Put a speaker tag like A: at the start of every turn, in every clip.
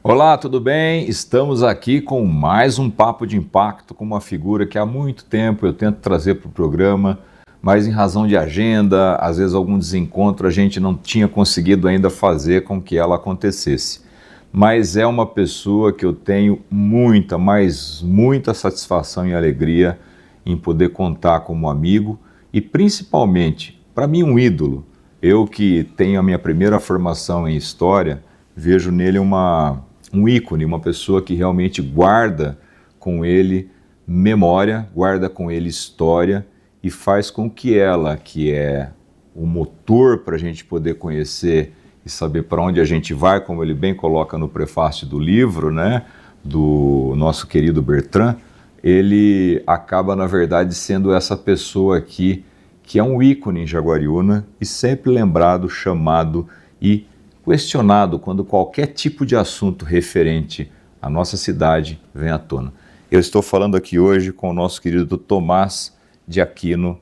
A: Olá, tudo bem? Estamos aqui com mais um Papo de Impacto com uma figura que há muito tempo eu tento trazer para o programa, mas em razão de agenda, às vezes algum desencontro, a gente não tinha conseguido ainda fazer com que ela acontecesse. Mas é uma pessoa que eu tenho muita, mas muita satisfação e alegria em poder contar como amigo e principalmente, para mim, um ídolo. Eu que tenho a minha primeira formação em História, vejo nele um ícone, uma pessoa que realmente guarda com ele memória, guarda com ele história e faz com que ela, que é o motor para a gente poder conhecer e saber para onde a gente vai, como ele bem coloca no prefácio do livro, né, do nosso querido Bertrand, ele acaba, na verdade, sendo essa pessoa aqui que é um ícone em Jaguariúna e sempre lembrado, chamado e questionado quando qualquer tipo de assunto referente à nossa cidade vem à tona. Eu estou falando aqui hoje com o nosso querido Tomás de Aquino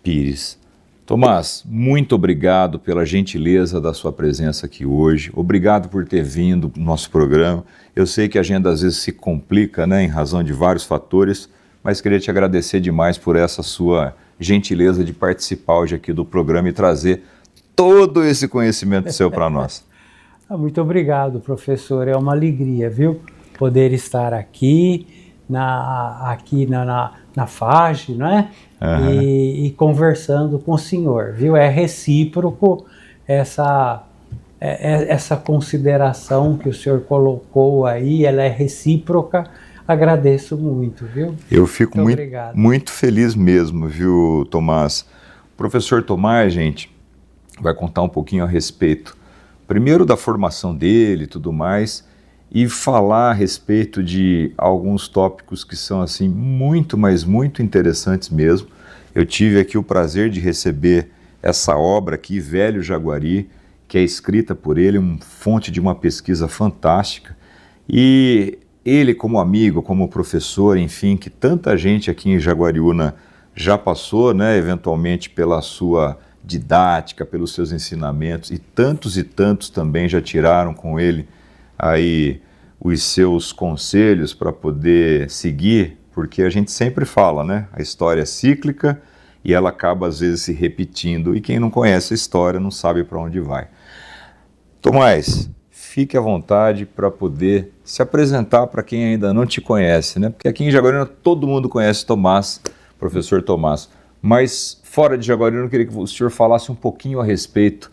A: Pires. Tomás, muito obrigado pela gentileza da sua presença aqui hoje. Obrigado por ter vindo no nosso programa. Eu sei que a agenda às vezes se complica, né, em razão de vários fatores, mas queria te agradecer demais por essa sua gentileza de participar hoje aqui do programa e trazer todo esse conhecimento seu para nós.
B: Muito obrigado, professor. É uma alegria, viu? Poder estar aqui na FAGE, né?
A: Uhum.
B: E conversando com o senhor, viu? É recíproco essa consideração que o senhor colocou aí, ela é recíproca. Agradeço muito, viu?
A: Eu fico muito feliz mesmo, viu, Tomás? O professor Tomás, gente, vai contar um pouquinho a respeito, primeiro da formação dele e tudo mais, e falar a respeito de alguns tópicos que são assim muito, mas muito interessantes mesmo. Eu tive aqui o prazer de receber essa obra aqui, Velho Jaguari, que é escrita por ele, fonte de uma pesquisa fantástica, e ele como amigo, como professor, enfim, que tanta gente aqui em Jaguariúna já passou, né, eventualmente pela sua didática, pelos seus ensinamentos, e tantos também já tiraram com ele aí os seus conselhos para poder seguir, porque a gente sempre fala, né, a história é cíclica e ela acaba às vezes se repetindo, e quem não conhece a história não sabe para onde vai. Tomás, fique à vontade para poder se apresentar para quem ainda não te conhece, né? Porque aqui em Jaguariúna todo mundo conhece Tomás, professor Tomás, mas fora de Jaguariúna eu queria que o senhor falasse um pouquinho a respeito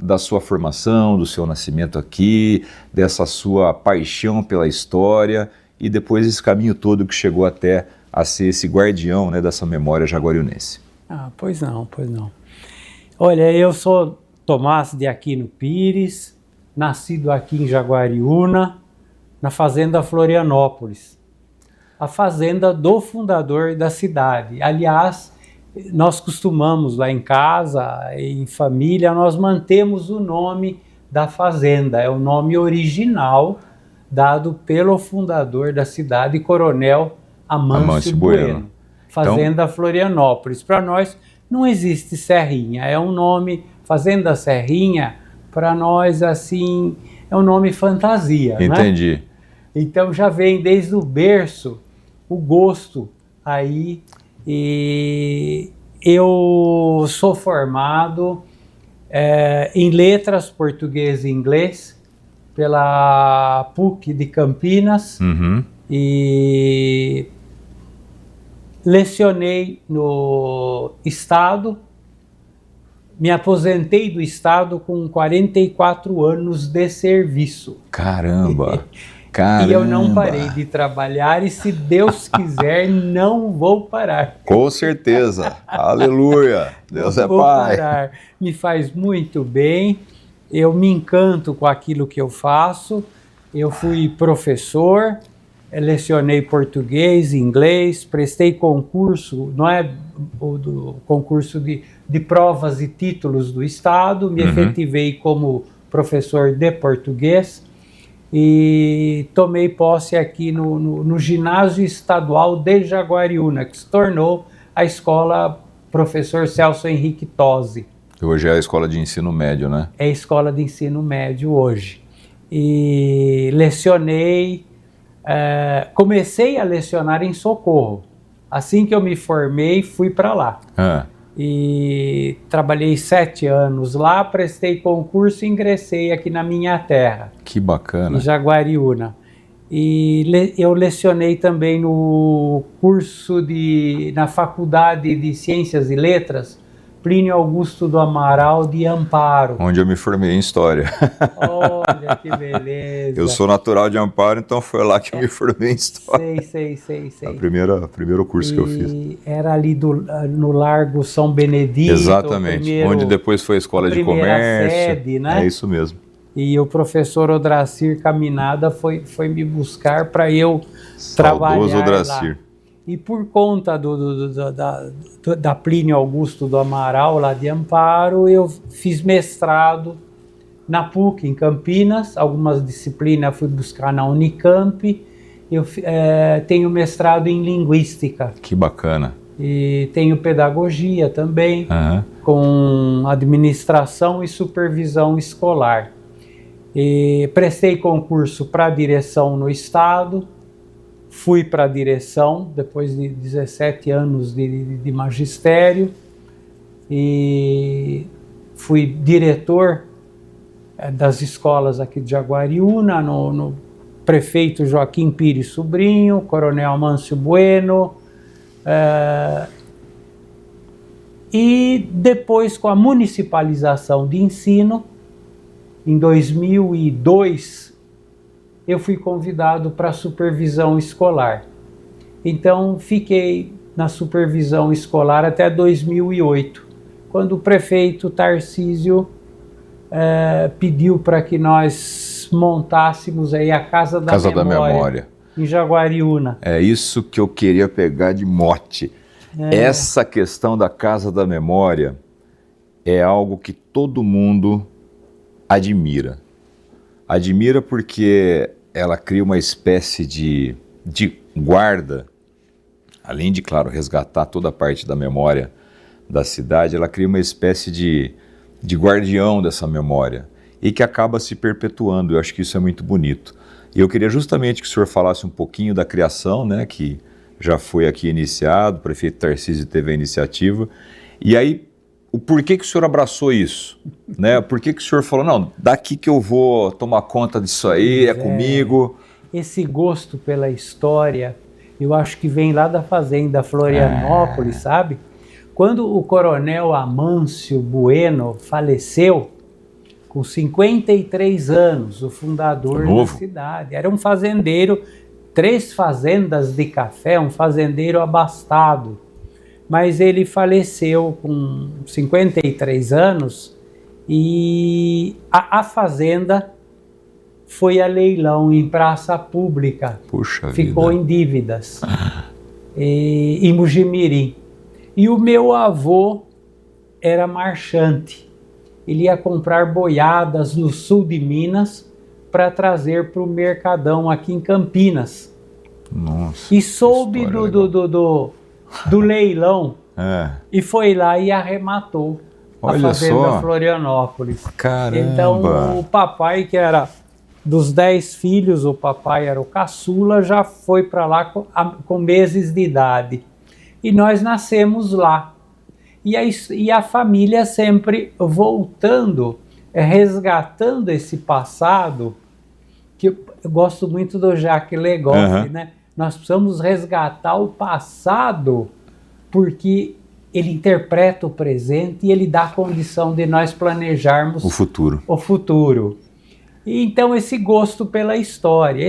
A: da sua formação, do seu nascimento aqui, dessa sua paixão pela história e depois esse caminho todo que chegou até a ser esse guardião, né, dessa memória jaguariunense.
B: Pois não. Olha, eu sou Tomás de Aquino Pires, nascido aqui em Jaguariúna, na Fazenda Florianópolis, a fazenda do fundador da cidade. Aliás, nós costumamos lá em casa, em família, nós mantemos o nome da fazenda, é o nome original dado pelo fundador da cidade, Coronel Amâncio Bueno. Fazenda Florianópolis. Para nós não existe Serrinha, é um nome, Fazenda Serrinha, para nós, assim, é um nome fantasia.
A: Entendi.
B: Né? Então já vem desde o berço o gosto aí. E eu sou formado em letras português e inglês pela PUC de Campinas.
A: Uhum.
B: E lecionei no Estado. Me aposentei do Estado com 44 anos de serviço.
A: Caramba!
B: E eu não parei de trabalhar e, se Deus quiser, não vou parar.
A: Com certeza! Aleluia! Deus é Pai!
B: Vou parar. Me faz muito bem, eu me encanto com aquilo que eu faço. Eu fui professor, lecionei português, inglês, prestei concurso, não é o concurso de provas e títulos do Estado, me efetivei como professor de português e tomei posse aqui no Ginásio Estadual de Jaguariúna, que se tornou a Escola Professor Celso Henrique Tosi.
A: Hoje é a Escola de Ensino Médio, né?
B: É a Escola de Ensino Médio hoje. e lecionei, comecei a lecionar em Socorro. Assim que eu me formei, fui para lá. E trabalhei 7 anos lá, prestei concurso e ingressei aqui na minha terra.
A: Que bacana.
B: Em Jaguariúna. E eu lecionei também no curso na Faculdade de Ciências e Letras, Plínio Augusto do Amaral de Amparo.
A: Onde eu me formei em História.
B: Olha que beleza.
A: Eu sou natural de Amparo, então foi lá que eu me formei em História.
B: Sei.
A: Primeiro curso que eu fiz.
B: Era ali no Largo São Benedito.
A: Exatamente, onde depois foi a Escola de Comércio.
B: Sede, né?
A: É isso mesmo.
B: E o professor Odracir Caminada foi me buscar para eu trabalhar
A: Odracir.
B: lá. E por conta da Plínio Augusto do Amaral, lá de Amparo, eu fiz mestrado na PUC, em Campinas. Algumas disciplinas fui buscar na Unicamp. Eu tenho mestrado em Linguística.
A: Que bacana.
B: E tenho pedagogia também, com administração e supervisão escolar. E prestei concurso para direção no Estado. Fui para a direção, depois de 17 anos de magistério, e fui diretor das escolas aqui de Jaguariúna, no prefeito Joaquim Pires Sobrinho, Coronel Mâncio Bueno, e depois, com a municipalização de ensino, em 2002, eu fui convidado para a supervisão escolar. Então, fiquei na supervisão escolar até 2008, quando o prefeito Tarcísio pediu para que nós montássemos aí a Casa da Memória em Jaguariúna.
A: É isso que eu queria pegar de mote. Essa questão da Casa da Memória é algo que todo mundo admira. Admira porque ela cria uma espécie de guarda, além de, claro, resgatar toda a parte da memória da cidade, ela cria uma espécie de guardião dessa memória e que acaba se perpetuando. Eu acho que isso é muito bonito. E eu queria justamente que o senhor falasse um pouquinho da criação, né, que já foi aqui iniciado, o prefeito Tarcísio teve a iniciativa, e aí o porquê que o senhor abraçou isso, né? Por que o senhor falou, não, daqui que eu vou tomar conta disso aí, é comigo?
B: Esse gosto pela história, eu acho que vem lá da fazenda Florianópolis, sabe? Quando o coronel Amâncio Bueno faleceu, com 53 anos, o fundador da cidade, era um fazendeiro, 3 fazendas de café, um fazendeiro abastado. Mas ele faleceu com 53 anos e a fazenda foi a leilão em praça pública.
A: Puxa
B: Ficou
A: vida.
B: em dívidas em Mugimirim. E o meu avô era marchante. Ele ia comprar boiadas no sul de Minas para trazer para o Mercadão aqui em Campinas.
A: Nossa.
B: E soube do leilão e foi lá e arrematou a fazenda Florianópolis.
A: Caramba!
B: Então o papai, que era dos 10 filhos, o papai era o caçula, já foi para lá com meses de idade. E nós nascemos lá. E a família sempre voltando, resgatando esse passado, que eu gosto muito do Jacques Legoff, né? Nós precisamos resgatar o passado, porque ele interpreta o presente e ele dá a condição de nós planejarmos o futuro. E então esse gosto pela história,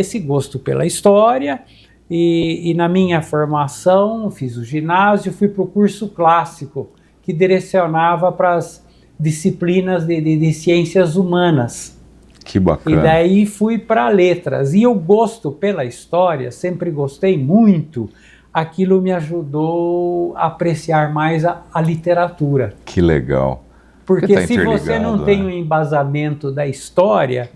B: e na minha formação fiz o ginásio, fui para o curso clássico, que direcionava para as disciplinas de ciências humanas.
A: Que bacana.
B: E daí fui para letras. E o gosto pela história, sempre gostei muito, aquilo me ajudou a apreciar mais a literatura.
A: Que legal.
B: Porque se você não tem o embasamento da história,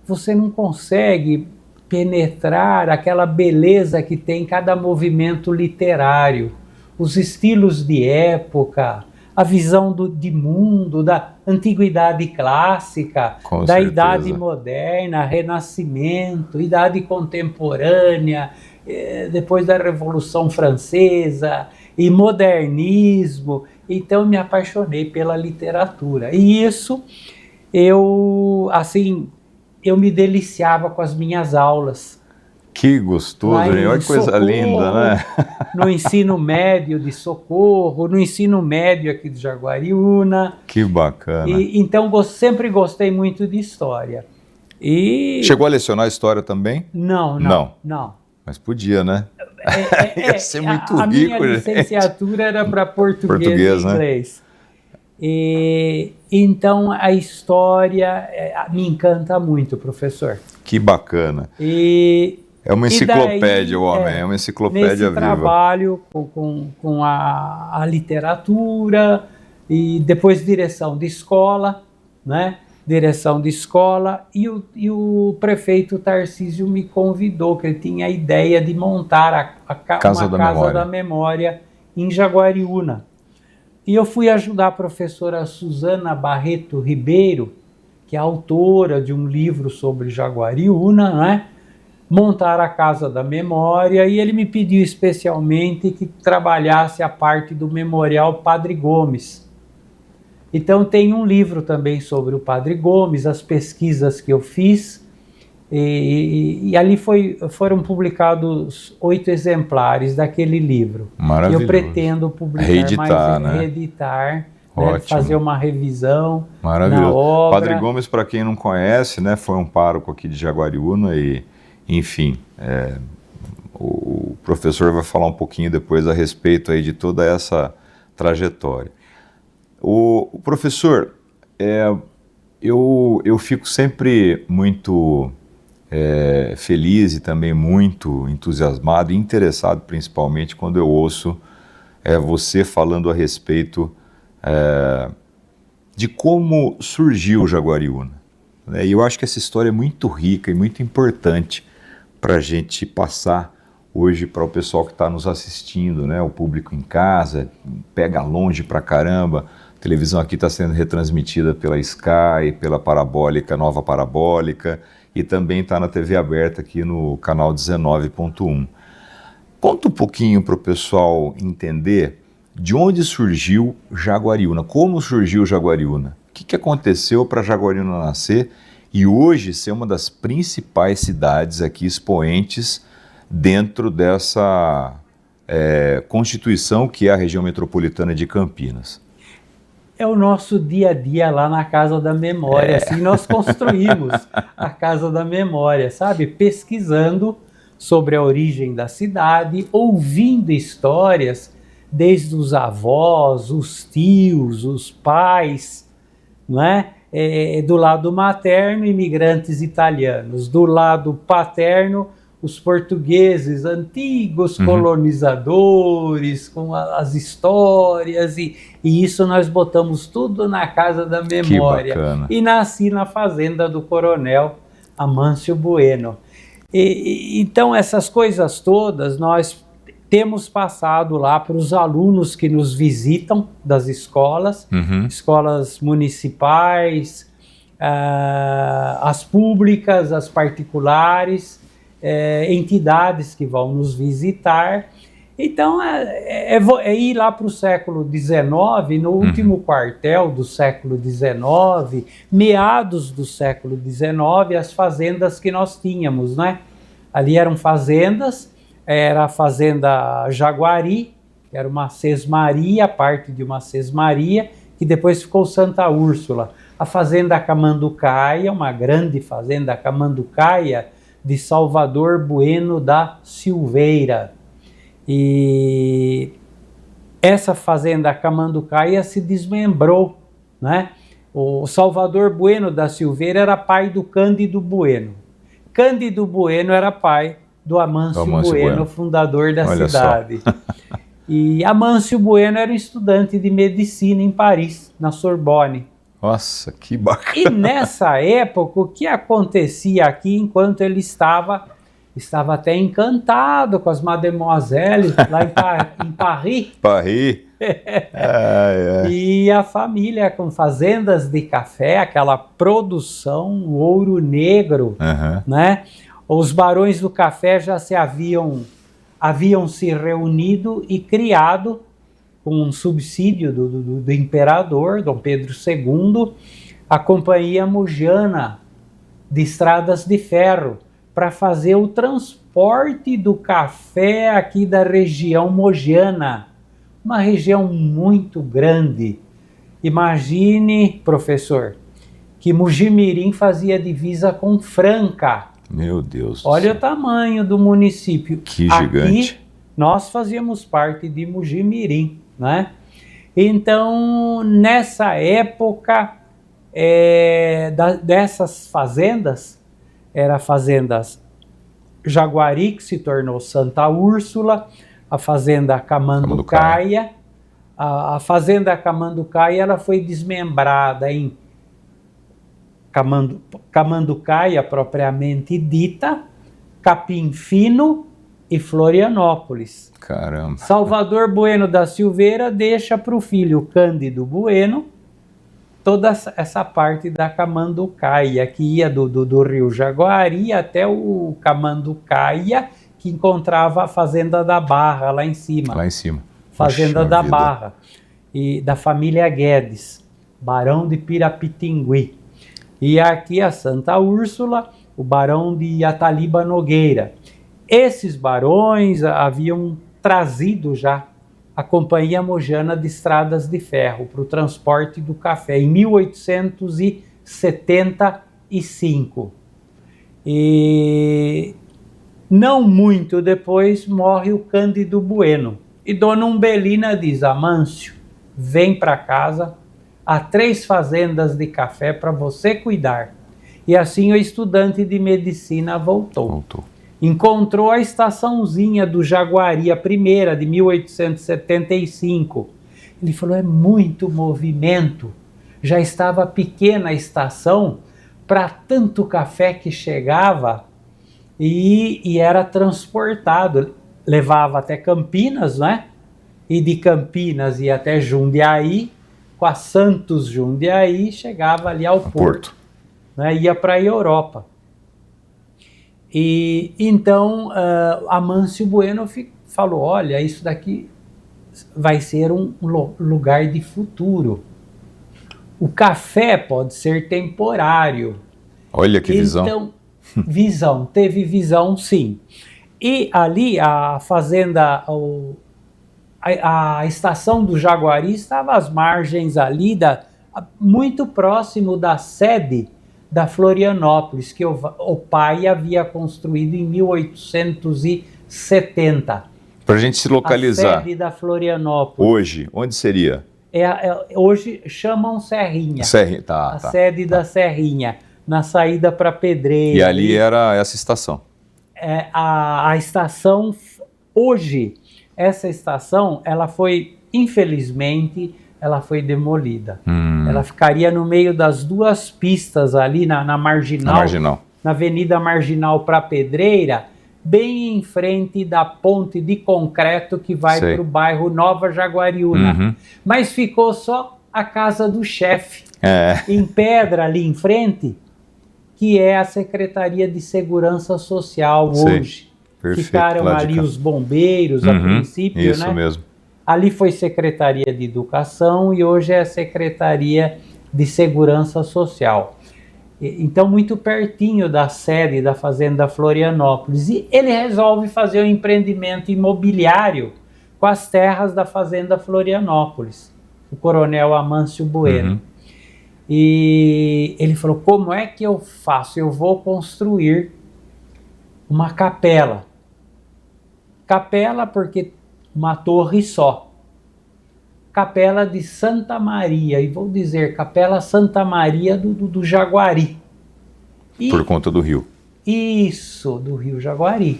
B: você não consegue penetrar aquela beleza que tem cada movimento literário, os estilos de época, a visão de mundo, da antiguidade clássica,
A: Com
B: da
A: certeza.
B: idade moderna, renascimento, idade contemporânea, depois da Revolução Francesa e modernismo. Então me apaixonei pela literatura. E isso eu me deliciava com as minhas aulas.
A: Que gostoso, hein? Olha que coisa linda, né?
B: No ensino médio de Socorro, no ensino médio aqui de Jaguariúna.
A: Que bacana.
B: Então sempre gostei muito de história.
A: Chegou a lecionar história também?
B: Não.
A: Mas podia, né? Ia ser muito rico,
B: a minha
A: gente.
B: licenciatura era para português e inglês.
A: Né?
B: Então a história me encanta muito, professor.
A: Que bacana. É uma enciclopédia, o homem, é uma enciclopédia
B: nesse
A: viva.
B: Trabalho com a literatura e depois direção de escola, né? Direção de escola, e o prefeito Tarcísio me convidou, que ele tinha a ideia de montar uma Casa da Memória em Jaguariúna. E eu fui ajudar a professora Suzana Barreto Ribeiro, que é autora de um livro sobre Jaguariúna, né? Montar a Casa da Memória, e ele me pediu especialmente que trabalhasse a parte do Memorial Padre Gomes. Então tem um livro também sobre o Padre Gomes, as pesquisas que eu fiz, e ali foram publicados 8 exemplares daquele livro.
A: Maravilhoso.
B: E eu pretendo publicar reeditar, né, fazer uma revisão na obra.
A: Padre Gomes, para quem não conhece, né, foi um pároco aqui de Jaguariúna e, enfim, o professor vai falar um pouquinho depois a respeito aí de toda essa trajetória. O professor, eu fico sempre muito feliz e também muito entusiasmado e interessado, principalmente quando eu ouço você falando a respeito de como surgiu o Jaguariúna. E eu acho que essa história é muito rica e muito importante para a gente passar hoje para o pessoal que está nos assistindo, né? O público em casa, pega longe pra caramba. A televisão aqui está sendo retransmitida pela Sky, pela Parabólica, Nova Parabólica, e também está na TV aberta aqui no canal 19.1. Conta um pouquinho para o pessoal entender de onde surgiu Jaguariúna, como surgiu Jaguariúna, o que aconteceu para Jaguariúna nascer e hoje ser uma das principais cidades aqui expoentes dentro dessa constituição que é a região metropolitana de Campinas.
B: É o nosso dia a dia lá na Casa da Memória, assim nós construímos a Casa da Memória, sabe? Pesquisando sobre a origem da cidade, ouvindo histórias desde os avós, os tios, os pais, né? Do lado materno, imigrantes italianos, do lado paterno, os portugueses, antigos colonizadores, com as histórias, e isso nós botamos tudo na Casa da Memória.
A: Que bacana.
B: E nasci na fazenda do coronel Amâncio Bueno. Então essas coisas todas nós temos passado lá para os alunos que nos visitam das escolas, escolas municipais, as públicas, as particulares, entidades que vão nos visitar. Então é ir lá para o século XIX, no último quartel do século XIX, meados do século XIX, as fazendas que nós tínhamos, né? Ali eram fazendas, era a fazenda Jaguari, que era uma sesmaria, parte de uma sesmaria, que depois ficou Santa Úrsula. A fazenda Camanducaia, uma grande fazenda Camanducaia, de Salvador Bueno da Silveira. E essa fazenda Camanducaia se desmembrou, né? O Salvador Bueno da Silveira era pai do Cândido Bueno. Cândido Bueno era pai do Amâncio Bueno, fundador da cidade. E Amâncio Bueno era estudante de medicina em Paris, na Sorbonne.
A: Nossa, que bacana!
B: E nessa época, o que acontecia aqui, enquanto ele estava até encantado com as mademoiselles lá em Paris. E a família com fazendas de café, aquela produção, o ouro negro, né? Os barões do café já haviam se reunido e criado, com um subsídio do imperador, Dom Pedro II, a Companhia Mujana de Estradas de Ferro, para fazer o transporte do café aqui da região mojana, uma região muito grande. Imagine, professor, que Mojimirim fazia divisa com Franca.
A: Meu Deus.
B: Olha o tamanho do município.
A: Que gigante.
B: Aqui, nós fazíamos parte de Mojimirim, né? Então, nessa época, dessas fazendas, eram fazendas Jaguari, que se tornou Santa Úrsula, a fazenda Camanducaia. A fazenda Camanducaia, ela foi desmembrada em Camanducaia propriamente dita, Capim Fino e Florianópolis.
A: Caramba.
B: Salvador Bueno da Silveira deixa para o filho Cândido Bueno toda essa parte da Camanducaia, que ia do rio Jaguari até o Camanducaia, que encontrava a Fazenda da Barra lá em cima.
A: Lá em cima.
B: Fazenda
A: Poxa
B: da
A: vida.
B: Barra, e da família Guedes, Barão de Pirapitingui. E aqui a Santa Úrsula, o Barão de Ataliba Nogueira. Esses barões haviam trazido já a Companhia Mojana de Estradas de Ferro para o transporte do café em 1875. E não muito depois morre o Cândido Bueno. E Dona Umbelina diz: Amâncio, vem para casa, há 3 fazendas de café para você cuidar. E assim o estudante de medicina voltou. Encontrou a estaçãozinha do Jaguari, a primeira, de 1875. Ele falou: é muito movimento. Já estava pequena a estação para tanto café que chegava e era transportado. Levava até Campinas, né? E de Campinas ia até Jundiaí, com a Santos Jundiaí, chegava ali ao Porto. Né? Ia para a Europa. E então Amâncio Bueno falou: olha, isso daqui vai ser um lugar de futuro. O café pode ser temporário.
A: Olha que visão.
B: Então, teve visão sim. E ali a fazenda, a estação do Jaguari estava às margens ali, muito próximo da sede da Florianópolis, que o pai havia construído em 1870.
A: Para a gente se localizar.
B: A sede da Florianópolis.
A: Hoje, onde seria?
B: Hoje chamam Serrinha.
A: A
B: sede da Serrinha, na saída para Pedreira.
A: E ali era essa estação.
B: A estação, hoje, essa estação, ela foi, infelizmente, ela foi demolida. Ela ficaria no meio das 2 pistas ali na Marginal. Na Avenida Marginal para Pedreira, bem em frente da ponte de concreto que vai para o bairro Nova Jaguariúna. Mas ficou só a casa do chefe, em pedra ali em frente, que é a Secretaria de Segurança Social hoje.
A: Perfeito.
B: Ficaram ali os bombeiros a princípio,
A: isso,
B: né?
A: Isso mesmo.
B: Ali foi Secretaria de Educação e hoje é a Secretaria de Segurança Social. Então, muito pertinho da sede da Fazenda Florianópolis. E ele resolve fazer um empreendimento imobiliário com as terras da Fazenda Florianópolis, o coronel Amâncio Bueno. E ele falou: como é que eu faço? Eu vou construir uma capela. Capela porque uma torre só. Capela de Santa Maria, e vou dizer Capela Santa Maria do Jaguari.
A: Por conta do rio.
B: Isso, do rio Jaguari.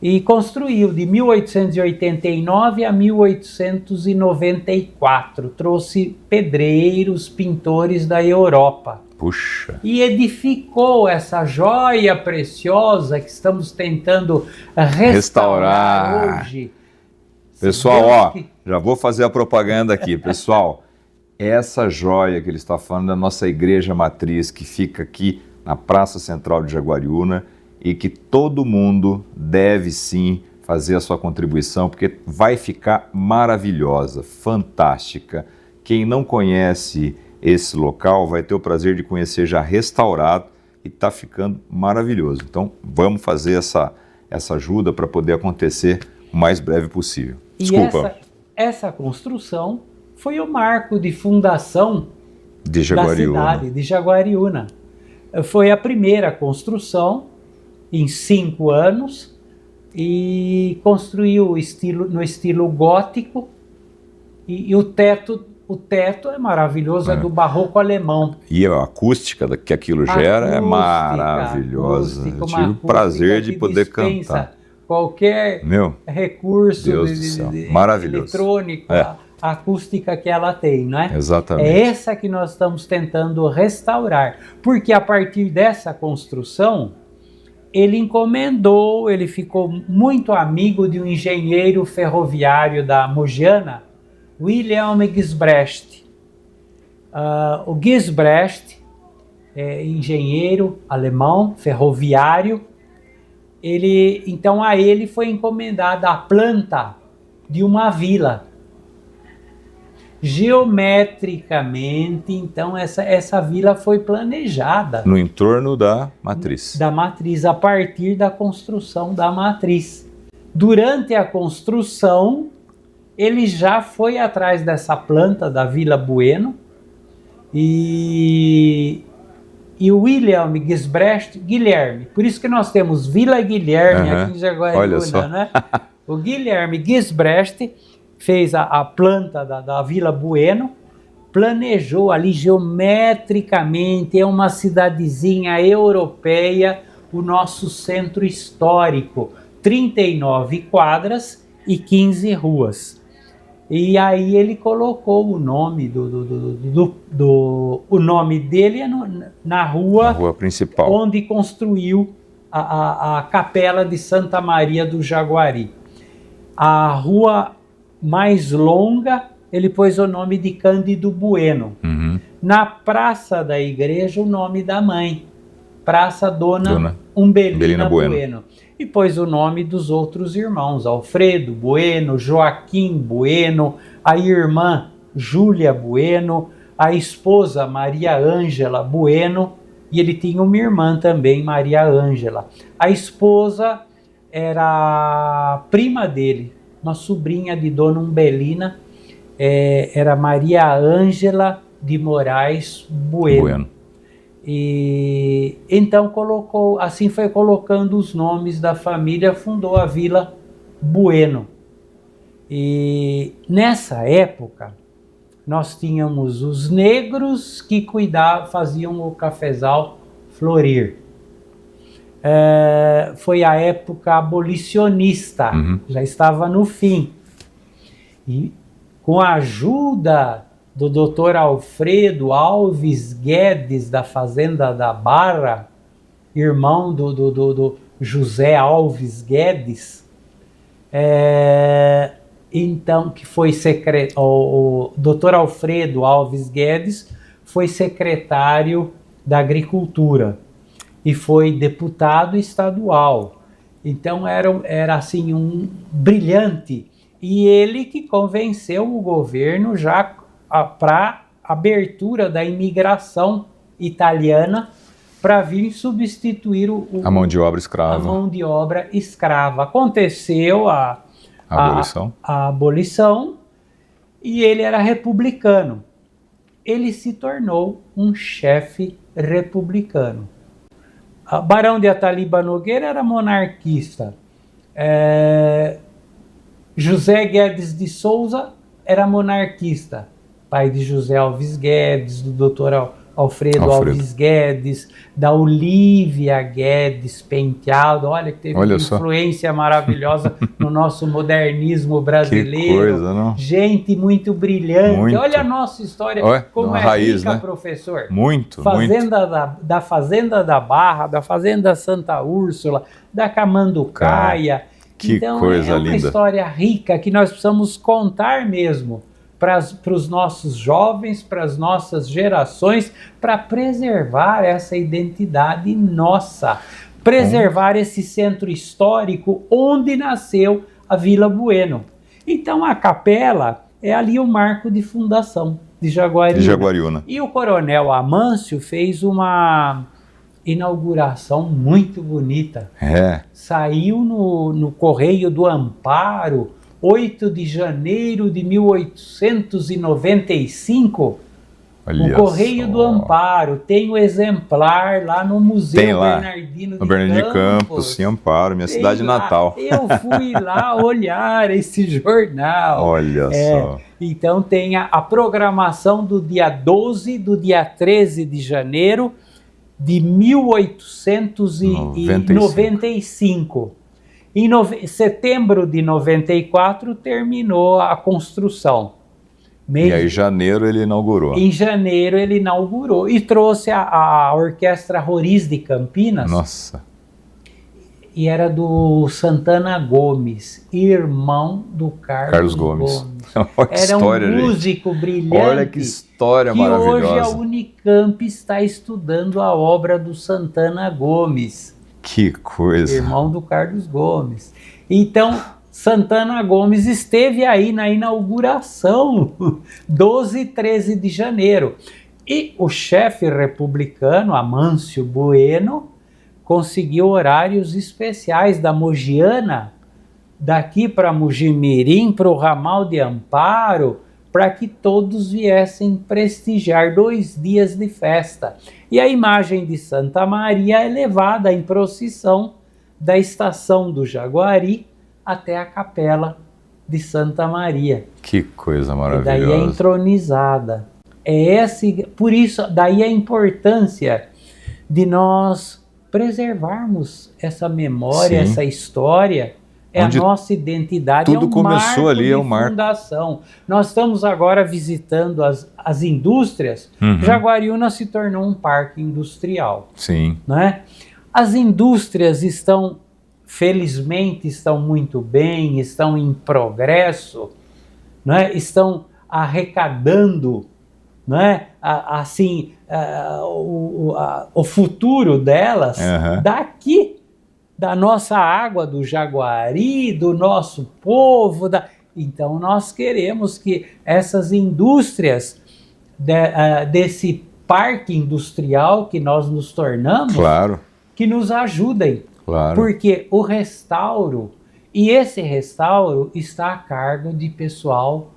B: E construiu de 1889 a 1894. Trouxe pedreiros, pintores da Europa.
A: Puxa.
B: E edificou essa joia preciosa que estamos tentando restaurar hoje.
A: Pessoal, ó, já vou fazer a propaganda aqui. Pessoal, essa joia que ele está falando da nossa igreja matriz, que fica aqui na Praça Central de Jaguariúna, e que todo mundo deve sim fazer a sua contribuição, porque vai ficar maravilhosa, fantástica. Quem não conhece esse local vai ter o prazer de conhecer já restaurado e está ficando maravilhoso. Então, vamos fazer essa ajuda para poder acontecer o mais breve possível. Desculpa.
B: E essa construção foi o marco de fundação
A: de Jaguariúna.
B: Da cidade de Jaguariúna. Foi a primeira construção em 5 anos e construiu no estilo gótico e o teto é maravilhoso, é do barroco alemão.
A: E a acústica que aquilo gera é maravilhosa. Eu tive o prazer de poder cantar.
B: Qualquer recurso eletrônico, a acústica que ela tem, não é?
A: Exatamente.
B: É essa que nós estamos tentando restaurar, porque a partir dessa construção, ele ficou muito amigo de um engenheiro ferroviário da Mogiana, Wilhelm Gisbrecht. O Gisbrecht é engenheiro alemão, ferroviário. Então a ele foi encomendada a planta de uma vila. Geometricamente, então essa vila foi planejada.
A: No entorno da matriz.
B: Da matriz, a partir da construção da matriz. Durante a construção, ele já foi atrás dessa planta da Vila Bueno e o Wilhelm Gisbrecht, Guilherme. Por isso que nós temos Vila Guilherme aqui em Jaguariúna, né? O Guilherme Gisbrecht fez a planta da Vila Bueno, planejou ali geometricamente, é uma cidadezinha europeia, o nosso centro histórico, 39 quadras e 15 ruas. E aí ele colocou o nome o nome dele na rua
A: principal,
B: onde construiu a capela de Santa Maria do Jaguari. A rua mais longa, ele pôs o nome de Cândido Bueno. Na praça da igreja, o nome da mãe, Praça Dona Umbelina Bueno. E pôs o nome dos outros irmãos, Alfredo Bueno, Joaquim Bueno, a irmã Júlia Bueno, a esposa Maria Ângela Bueno, e ele tinha uma irmã também, Maria Ângela. A esposa era prima dele, uma sobrinha de Dona Umbelina, era Maria Ângela de Moraes Bueno. E então assim foi colocando os nomes da família, fundou a Vila Bueno. E nessa época nós tínhamos os negros que faziam o cafezal florir. Foi a época abolicionista, já estava no fim. E com a ajuda do Dr. Alfredo Alves Guedes, da Fazenda da Barra, irmão do José Alves Guedes, então, que foi o Dr. Alfredo Alves Guedes foi secretário da Agricultura e foi deputado estadual. Então era assim um brilhante, e ele que convenceu o governo já para abertura da imigração italiana para vir substituir
A: a mão de obra escrava.
B: A mão de obra escrava. Aconteceu a abolição e ele era republicano. Ele se tornou um chefe republicano. Barão de Ataliba Nogueira era monarquista. José Guedes de Souza era monarquista. Pai de José Alves Guedes, do Dr. Alfredo Alves Guedes, da Olívia Guedes Penteado, olha que teve uma influência maravilhosa no nosso modernismo brasileiro.
A: Que coisa, não?
B: Gente muito brilhante. Olha a nossa história, como é
A: raiz,
B: rica,
A: né?
B: Professor.
A: Muito,
B: Da Fazenda da Barra, da Fazenda Santa Úrsula, da Camanducaia.
A: Que
B: então,
A: coisa
B: é uma
A: linda.
B: história rica que nós precisamos contar mesmo para os nossos jovens, para as nossas gerações, para preservar essa identidade nossa, preservar esse centro histórico onde nasceu a Vila Bueno. Então a capela é ali o marco de fundação de Jaguariúna. E o Coronel Amâncio fez uma inauguração muito bonita. Saiu no Correio do Amparo, 8 de janeiro de 1895.
A: Olha
B: o Correio
A: só.
B: do Amparo. Tem o exemplar lá no Museu
A: Tem lá,
B: Bernardino
A: no Bernardino de Campos, em Amparo, minha cidade natal.
B: Eu fui lá olhar esse jornal.
A: Olha só.
B: Então tem a programação do dia 12, do dia 13 de janeiro de 1895. Em setembro de 94 terminou a construção.
A: E aí em janeiro ele inaugurou.
B: Em janeiro ele inaugurou e trouxe a Orquestra Roriz de Campinas.
A: Nossa.
B: E era do Santana Gomes, irmão do Carlos Gomes.
A: Olha
B: era
A: história,
B: um músico brilhante.
A: Olha que história maravilhosa.
B: Que hoje a Unicamp está estudando a obra do Santana Gomes.
A: Que coisa.
B: Irmão do Carlos Gomes. Então, Santana Gomes esteve aí na inauguração, 12 e 13 de janeiro. E o chefe republicano, Amâncio Bueno, conseguiu horários especiais da Mogiana, daqui para Mojimirim, para o ramal de Amparo, para que todos viessem prestigiar 2 dias de festa. E a imagem de Santa Maria é levada em procissão da estação do Jaguari até a capela de Santa Maria.
A: Que coisa maravilhosa.
B: E daí é entronizada. Por isso, daí a importância de nós preservarmos essa memória, essa história. É onde a nossa identidade,
A: tudo começou ali, é o marco.
B: Fundação. Nós estamos agora visitando as indústrias. Jaguariúna se tornou um parque industrial.
A: Sim.
B: Né? As indústrias felizmente estão muito bem, estão em progresso, né? Estão arrecadando, né? O futuro delas daqui, da nossa água, do Jaguari, do nosso povo. Então nós queremos que essas indústrias desse parque industrial que nós nos tornamos, que nos ajudem. Porque o restauro, e esse restauro está a cargo de pessoal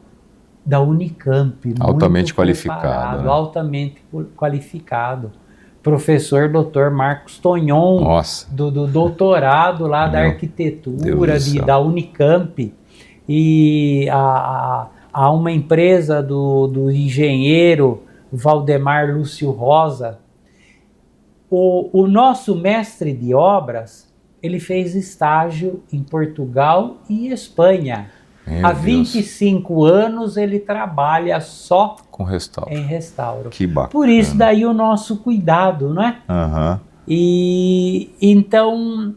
B: da Unicamp.
A: Altamente qualificado.
B: Altamente qualificado. Professor Dr. Marcos Tonhon, do doutorado lá da arquitetura da Unicamp. E há uma empresa do engenheiro Valdemar Lúcio Rosa. O nosso mestre de obras, ele fez estágio em Portugal e Espanha. Há 25 anos ele trabalha só em restauro.
A: Que bacana.
B: Por isso daí o nosso cuidado, não é? E então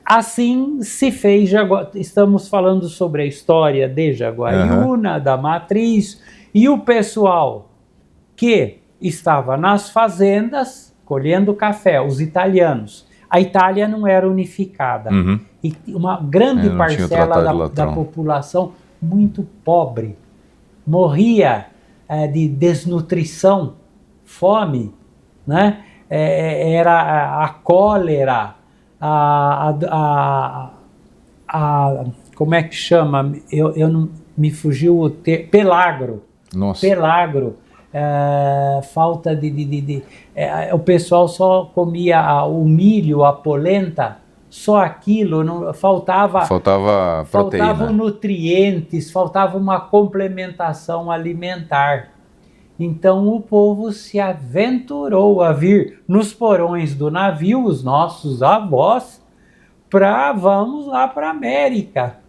B: assim se fez. Estamos falando sobre a história de Jaguariúna, da matriz, e o pessoal que estava nas fazendas colhendo café, os italianos. A Itália não era unificada. E uma grande parcela da população muito pobre morria de desnutrição, fome, né? Era a cólera, como é que chama? Eu não me fugiu o termo. Pelagro.
A: Nossa.
B: Pelagro. Falta o pessoal só comia o milho, a polenta, só aquilo, não faltava
A: proteína,
B: faltavam nutrientes, faltava uma complementação alimentar. Então o povo se aventurou a vir nos porões do navio, os nossos avós, vamos lá para a América.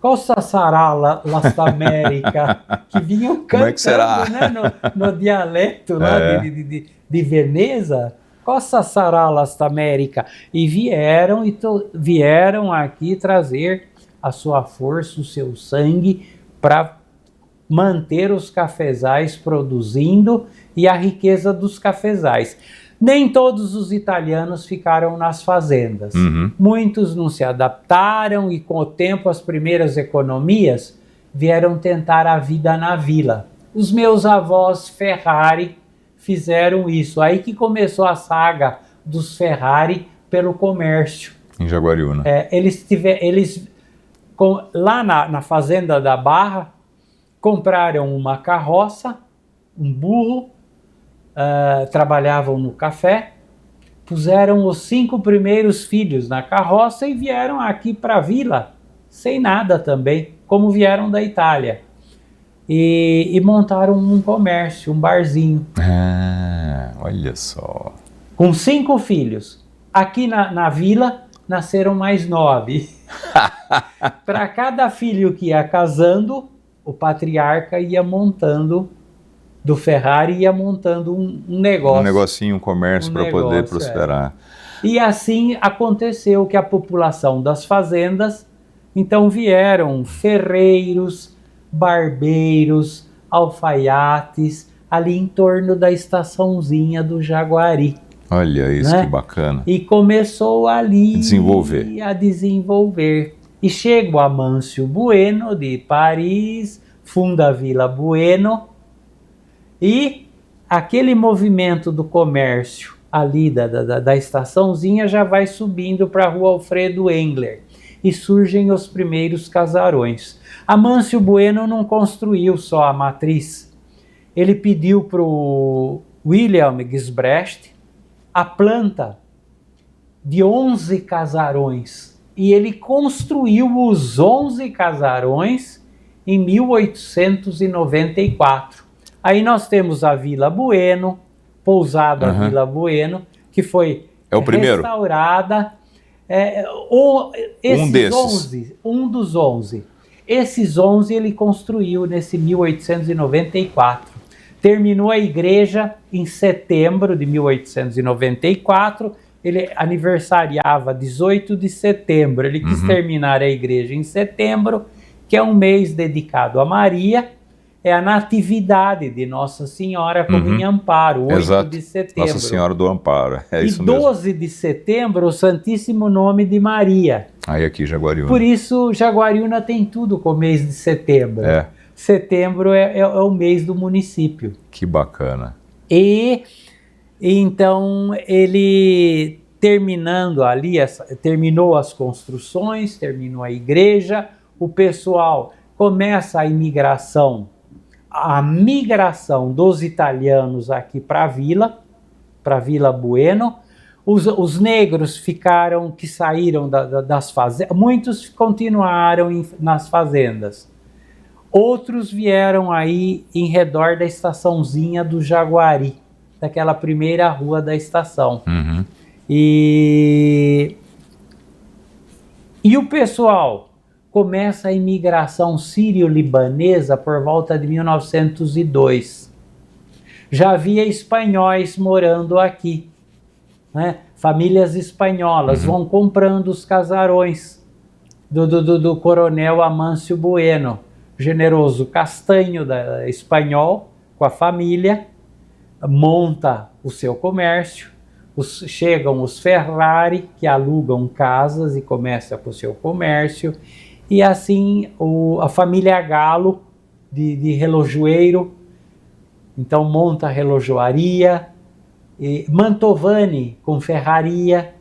B: Costa sarà l'Ast América, que vinham cantando, né, no dialeto lá de Veneza. Costa sarà l'Ast América. E vieram aqui trazer a sua força, o seu sangue para manter os cafezais produzindo e a riqueza dos cafezais. Nem todos os italianos ficaram nas fazendas. Muitos não se adaptaram e com o tempo as primeiras economias vieram tentar a vida na vila. Os meus avós Ferrari fizeram isso. Aí que começou a saga dos Ferrari pelo comércio.
A: Em Jaguariúna.
B: Lá na fazenda da Barra, compraram uma carroça, um burro, trabalhavam no café, puseram os 5 primeiros filhos na carroça e vieram aqui para a vila, sem nada também, como vieram da Itália. E montaram um comércio, um barzinho.
A: Olha só.
B: Com 5 filhos. Aqui na vila nasceram mais 9. Para cada filho que ia casando, o patriarca ia montando, do Ferrari ia montando um negócio.
A: Um negocinho, um comércio para poder prosperar.
B: E assim aconteceu que a população das fazendas, então vieram ferreiros, barbeiros, alfaiates, ali em torno da estaçãozinha do Jaguari.
A: Olha isso,
B: né?
A: Que bacana.
B: E começou ali
A: a
B: desenvolver. E chega o Amâncio Bueno, de Paris, funda a Vila Bueno, e aquele movimento do comércio ali da estaçãozinha já vai subindo para a Rua Alfredo Engler, e surgem os primeiros casarões. Amâncio Bueno não construiu só a matriz, ele pediu para o William Gisbrecht a planta de 11 casarões, e ele construiu os 11 casarões em 1894. Aí nós temos a Vila Bueno, pousada Vila Bueno, que foi restaurada. Um dos 11. Esses 11 ele construiu nesse 1894. Terminou a igreja em setembro de 1894, ele aniversariava 18 de setembro, ele quis terminar a igreja em setembro, que é um mês dedicado a Maria, é a natividade de Nossa Senhora como em Amparo, 8 de setembro.
A: Nossa Senhora do Amparo, isso
B: mesmo. E 12 de setembro, o Santíssimo Nome de Maria.
A: Aí aqui, Jaguariúna.
B: Por isso, Jaguariúna tem tudo com o mês de setembro. Setembro é o mês do município.
A: Que bacana.
B: E então ele terminando ali, terminou as construções, terminou a igreja, o pessoal começa a migração dos italianos aqui para a Vila Bueno. Os negros que saíram das fazendas, muitos continuaram nas fazendas. Outros vieram aí em redor da estaçãozinha do Jaguari, daquela primeira rua da estação. E o pessoal começa a imigração sírio-libanesa por volta de 1902. Já havia espanhóis morando aqui, né? Famílias espanholas vão comprando os casarões do coronel Amâncio Bueno, generoso castanho espanhol, com a família, monta o seu comércio, chegam os Ferrari, que alugam casas e começam com o seu comércio, e assim a família Galo, de relojoeiro, então monta a relojoaria, e Mantovani com ferraria,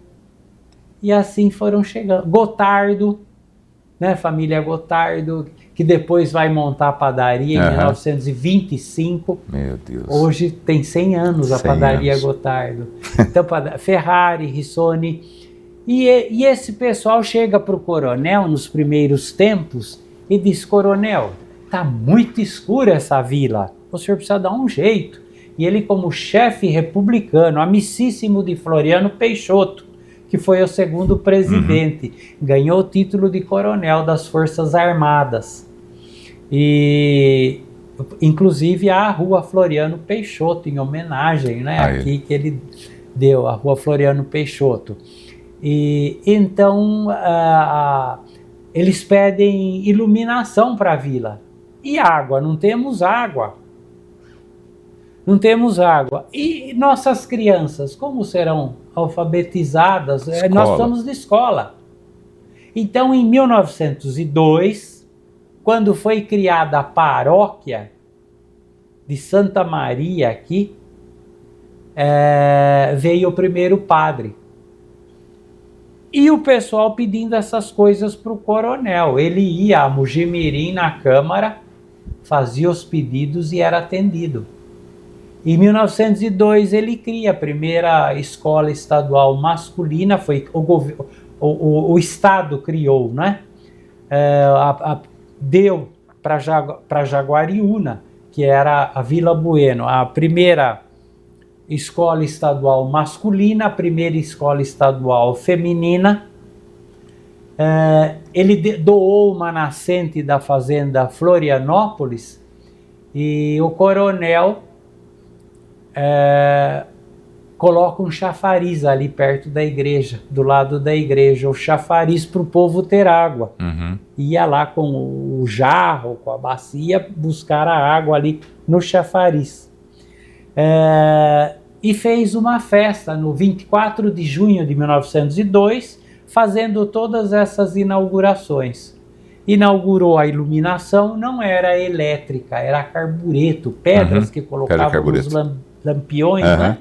B: e assim foram chegando. Gotardo, né, família Gotardo, que depois vai montar a padaria em 1925.
A: Meu Deus.
B: Hoje tem 100 anos a padaria Gotardo. Então, Ferrari, Rissoni. E esse pessoal chega para o coronel nos primeiros tempos e diz: coronel, está muito escura essa vila, o senhor precisa dar um jeito. E ele, como chefe republicano, amicíssimo de Floriano Peixoto, que foi o segundo presidente, ganhou o título de coronel das Forças Armadas. E, inclusive, há a Rua Floriano Peixoto, em homenagem, né? Aqui que ele deu, a Rua Floriano Peixoto. E então, eles pedem iluminação para a vila. E água? Não temos água. Não temos água. E nossas crianças, como serão alfabetizadas? Nós estamos de escola. Então, em 1902, quando foi criada a paróquia de Santa Maria aqui, veio o primeiro padre. E o pessoal pedindo essas coisas para o coronel. Ele ia a Mugimirim na Câmara, fazia os pedidos e era atendido. Em 1902 ele cria a primeira escola estadual masculina, foi o Estado criou, né? Deu para Jaguariúna, que era a Vila Bueno, a primeira escola estadual masculina, a primeira escola estadual feminina. Ele doou uma nascente da fazenda Florianópolis e o coronel coloca um chafariz ali perto da igreja, do lado da igreja, o chafariz para o povo ter água.
A: Uhum.
B: Ia lá com o jarro, com a bacia, buscar a água ali no chafariz. E fez uma festa no 24 de junho de 1902, fazendo todas essas inaugurações. Inaugurou a iluminação, não era elétrica, era carbureto, pedras que colocavam nos lampiões, né?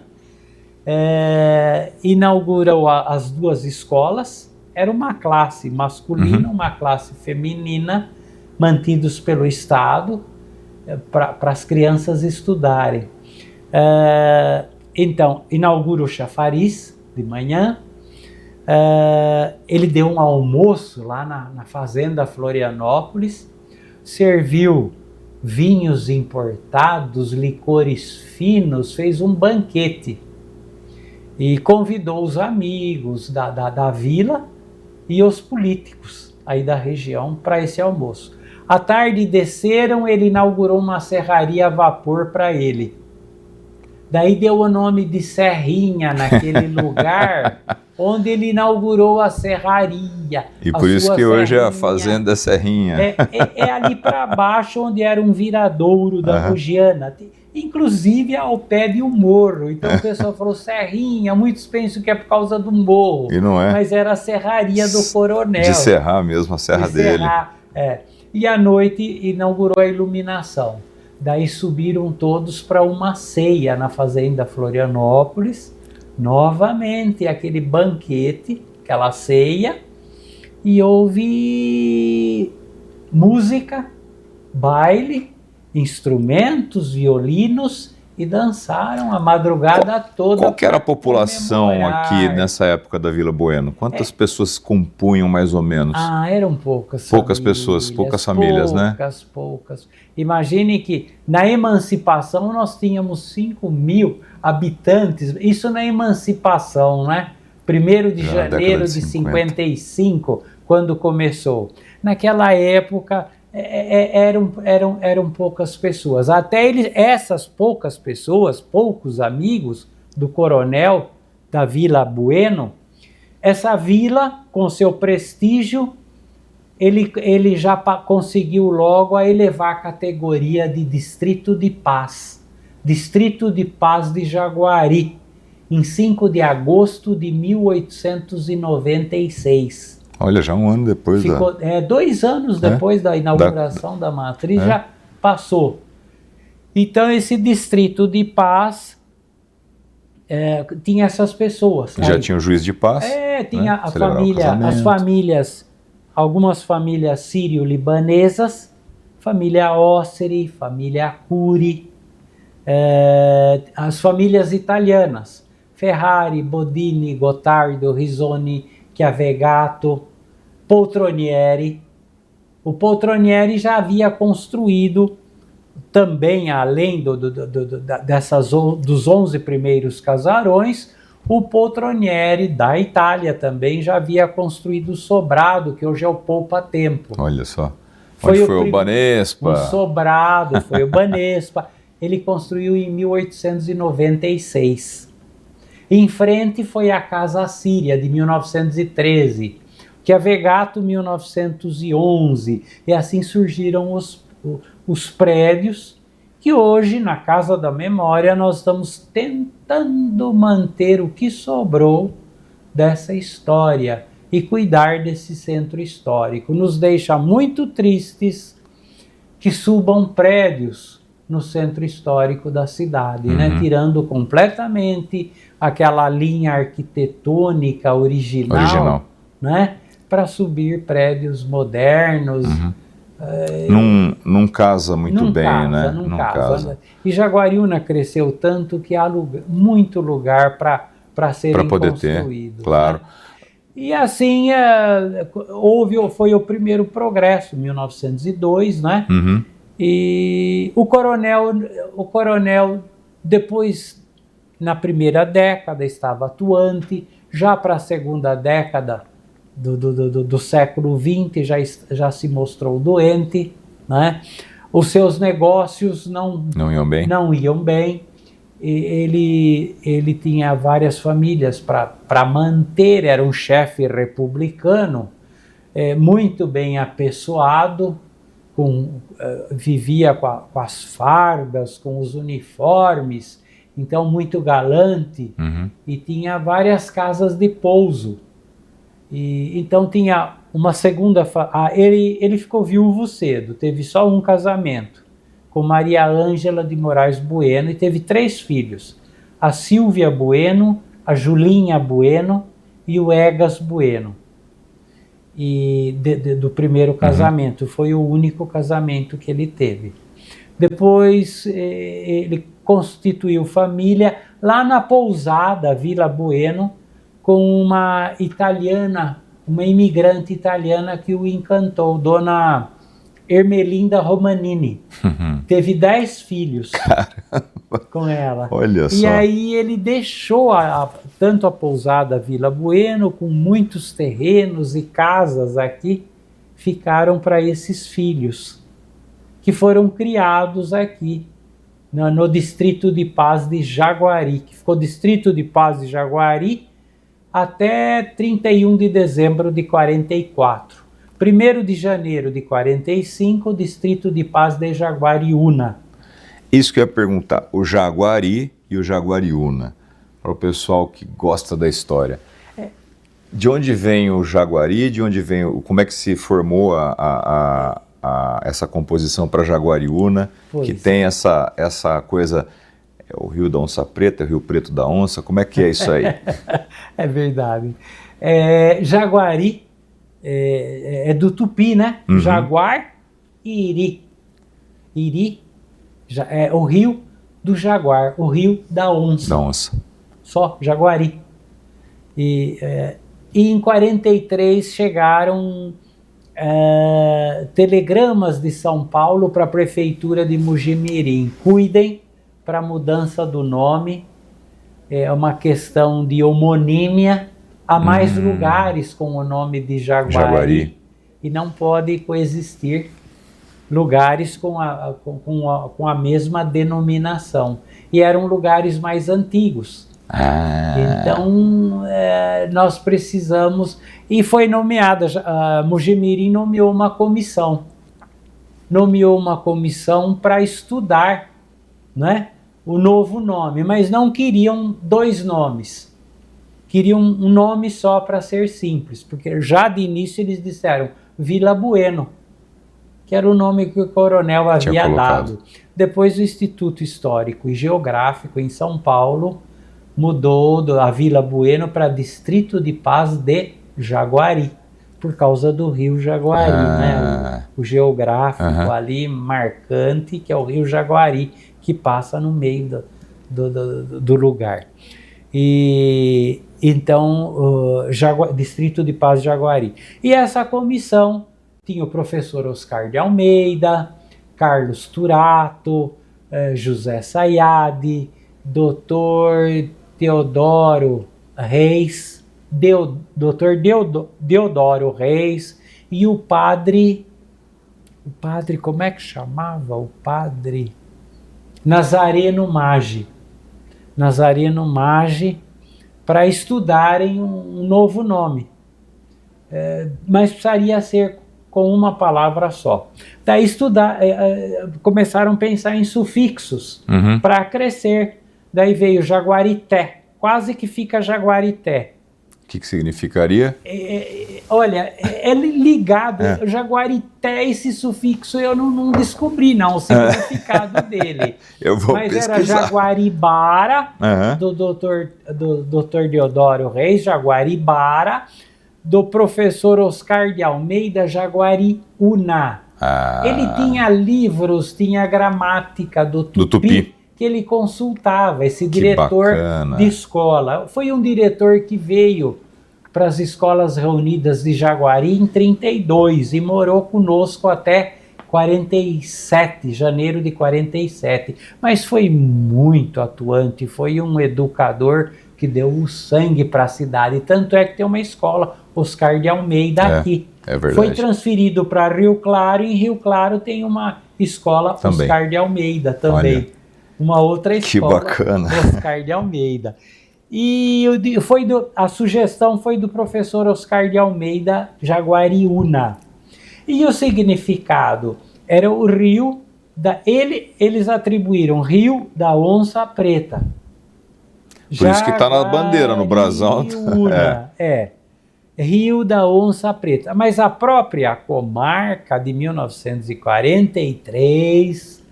B: Inaugurou as duas escolas, era uma classe masculina, uma classe feminina, mantidos pelo Estado, para as crianças estudarem. Então, inaugura o chafariz de manhã, ele deu um almoço lá na fazenda Florianópolis, serviu vinhos importados, licores finos, fez um banquete e convidou os amigos da vila e os políticos aí da região para esse almoço. À tarde desceram, ele inaugurou uma serraria a vapor para ele. Daí deu o nome de Serrinha naquele lugar onde ele inaugurou a serraria.
A: E por isso que hoje é a Fazenda Serrinha.
B: É ali para baixo onde era um viradouro da Bugiana, inclusive ao pé de um morro. Então o pessoal falou Serrinha, muitos pensam que é por causa do morro.
A: E não é.
B: Mas era a serraria do coronel.
A: De serrar mesmo, a serra dele.
B: E à noite inaugurou a iluminação. Daí subiram todos para uma ceia na fazenda Florianópolis, novamente aquele banquete, aquela ceia, e houve música, baile, instrumentos, violinos, e dançaram a madrugada toda.
A: Qual que era a população aqui nessa época da Vila Bueno? Quantas pessoas compunham mais ou menos?
B: Eram poucas.
A: Poucas pessoas, poucas famílias, né?
B: Poucas. Imagine que na emancipação nós tínhamos 5.000 habitantes, isso na emancipação, né? 1º de janeiro de 55, quando começou. Naquela época eram poucas pessoas. Até essas poucas pessoas, poucos amigos do coronel da Vila Bueno, essa vila, com seu prestígio, ele já conseguiu logo a elevar a categoria de Distrito de Paz. Distrito de Paz de Jaguari, em 5 de agosto de 1896.
A: Olha, já um ano depois.
B: Ficou 2 anos depois da inauguração da matriz, já passou. Então, esse Distrito de Paz tinha essas pessoas.
A: Já tinha o juiz de paz.
B: Tinha a família, as famílias, algumas famílias sírio-libanesas, família Osseri, família Curi, as famílias italianas, Ferrari, Bodini, Gottardo, Risoni, Chiavegato, Poltronieri. O Poltronieri já havia construído também, além dos 11 primeiros casarões, o Poltronieri da Itália também já havia construído o sobrado, que hoje é o Poupa Tempo.
A: Olha só. Onde foi o Banespa?
B: O sobrado foi o Banespa. Ele construiu em 1896. Em frente foi a Casa Síria, de 1913. Chiavegato 1911, e assim surgiram os prédios que hoje, na Casa da Memória, nós estamos tentando manter o que sobrou dessa história e cuidar desse centro histórico. Nos deixa muito tristes que subam prédios no centro histórico da cidade, né? Tirando completamente aquela linha arquitetônica original. Né? Para subir prédios modernos.
A: Não casa muito bem, né?
B: Não casa. E Jaguariúna cresceu tanto que há muito lugar para serem construídos.
A: Ter, claro.
B: Né? E assim, foi o primeiro progresso, 1902, né? E o coronel, depois, na primeira década, estava atuante, já para a segunda década do século XX já se mostrou doente, né? Os seus negócios não iam bem. Ele tinha várias famílias para manter, era um chefe republicano, muito bem apessoado, vivia com as fardas, com os uniformes, então muito galante, e tinha várias casas de pouso. E então tinha uma segunda... ele ficou viúvo cedo, teve só um casamento com Maria Ângela de Moraes Bueno e teve 3 filhos, a Silvia Bueno, a Julinha Bueno e o Egas Bueno. E do primeiro casamento, foi o único casamento que ele teve. Depois ele constituiu família lá na pousada Vila Bueno, com uma italiana, uma imigrante italiana que o encantou, Dona Ermelinda Romanini. Teve 10 filhos com ela.
A: Olha só.
B: E aí ele deixou tanto a pousada Vila Bueno, com muitos terrenos e casas aqui, ficaram para esses filhos, que foram criados aqui, no Distrito de Paz de Jaguari, que ficou Distrito de Paz de Jaguari até 31 de dezembro de 44. 1º de janeiro de 45, Distrito de Paz de Jaguariúna.
A: Isso que eu ia perguntar, o Jaguari e o Jaguariúna, para o pessoal que gosta da história. De onde vem o Jaguari, como é que se formou essa composição para Jaguariúna, que tem essa coisa... o Rio da Onça Preta, o Rio Preto da Onça, como é que é isso aí?
B: É verdade. Jaguari é do Tupi, né? Jaguar e Iri. Iri é o rio do Jaguar, o Rio da Onça.
A: Da Onça.
B: Só, Jaguari. E em 43 chegaram telegramas de São Paulo para a prefeitura de Mugimirim. Cuidem para a mudança do nome, é uma questão de homonímia. Há mais lugares com o nome de Jaguari e não pode coexistir lugares com a mesma denominação. E eram lugares mais antigos. Então, nós precisamos... E foi nomeada, Mugimirim nomeou uma comissão. Nomeou uma comissão para estudar, né, o novo nome, mas não queriam 2 nomes. Queriam um nome só para ser simples, porque já de início eles disseram Vila Bueno, que era o nome que o coronel havia dado. Depois o Instituto Histórico e Geográfico em São Paulo mudou a Vila Bueno para Distrito de Paz de Jaguari, por causa do rio Jaguari, né? O geográfico ali marcante, que é o rio Jaguari, que passa no meio do lugar. E então, Distrito de Paz de Jaguari. E essa comissão tinha o professor Oscar de Almeida, Carlos Turato, José Sayad, Dr. Teodoro Reis, Dr. Deodoro Reis e o padre, como é que chamava o padre? Nazareno Maggi. Nazareno Maggi, para estudarem um novo nome. mas precisaria ser com uma palavra só. Daí começaram a pensar em sufixos para acrescer. Daí veio Jaguarité, quase que fica Jaguarité.
A: O que significaria?
B: Olha, é ligado, Jaguarité, esse sufixo eu não descobri não, o significado dele.
A: Eu vou
B: Mas
A: pesquisar.
B: era Jaguaribara, do Dr. Deodoro Reis, Jaguaribara, do professor Oscar de Almeida, Jaguariúna. Ele tinha livros, tinha a gramática do Tupi, que ele consultava, esse diretor de escola. Foi um diretor que veio para as Escolas Reunidas de Jaguari em 32 e morou conosco até 47, janeiro de 47. Mas foi muito atuante, foi um educador que deu o sangue para a cidade. Tanto é que tem uma escola, Oscar de Almeida, aqui.
A: É verdade.
B: Foi transferido para Rio Claro, e em Rio Claro tem uma escola também. Oscar de Almeida também. Olha, uma outra escola.
A: Que bacana.
B: Oscar de Almeida. E a sugestão foi do professor Oscar de Almeida, Jaguariúna. E o significado era o rio, eles atribuíram Rio da Onça Preta.
A: Por isso que está na bandeira, no brasão.
B: Rio da Onça Preta. Mas a própria comarca de 1943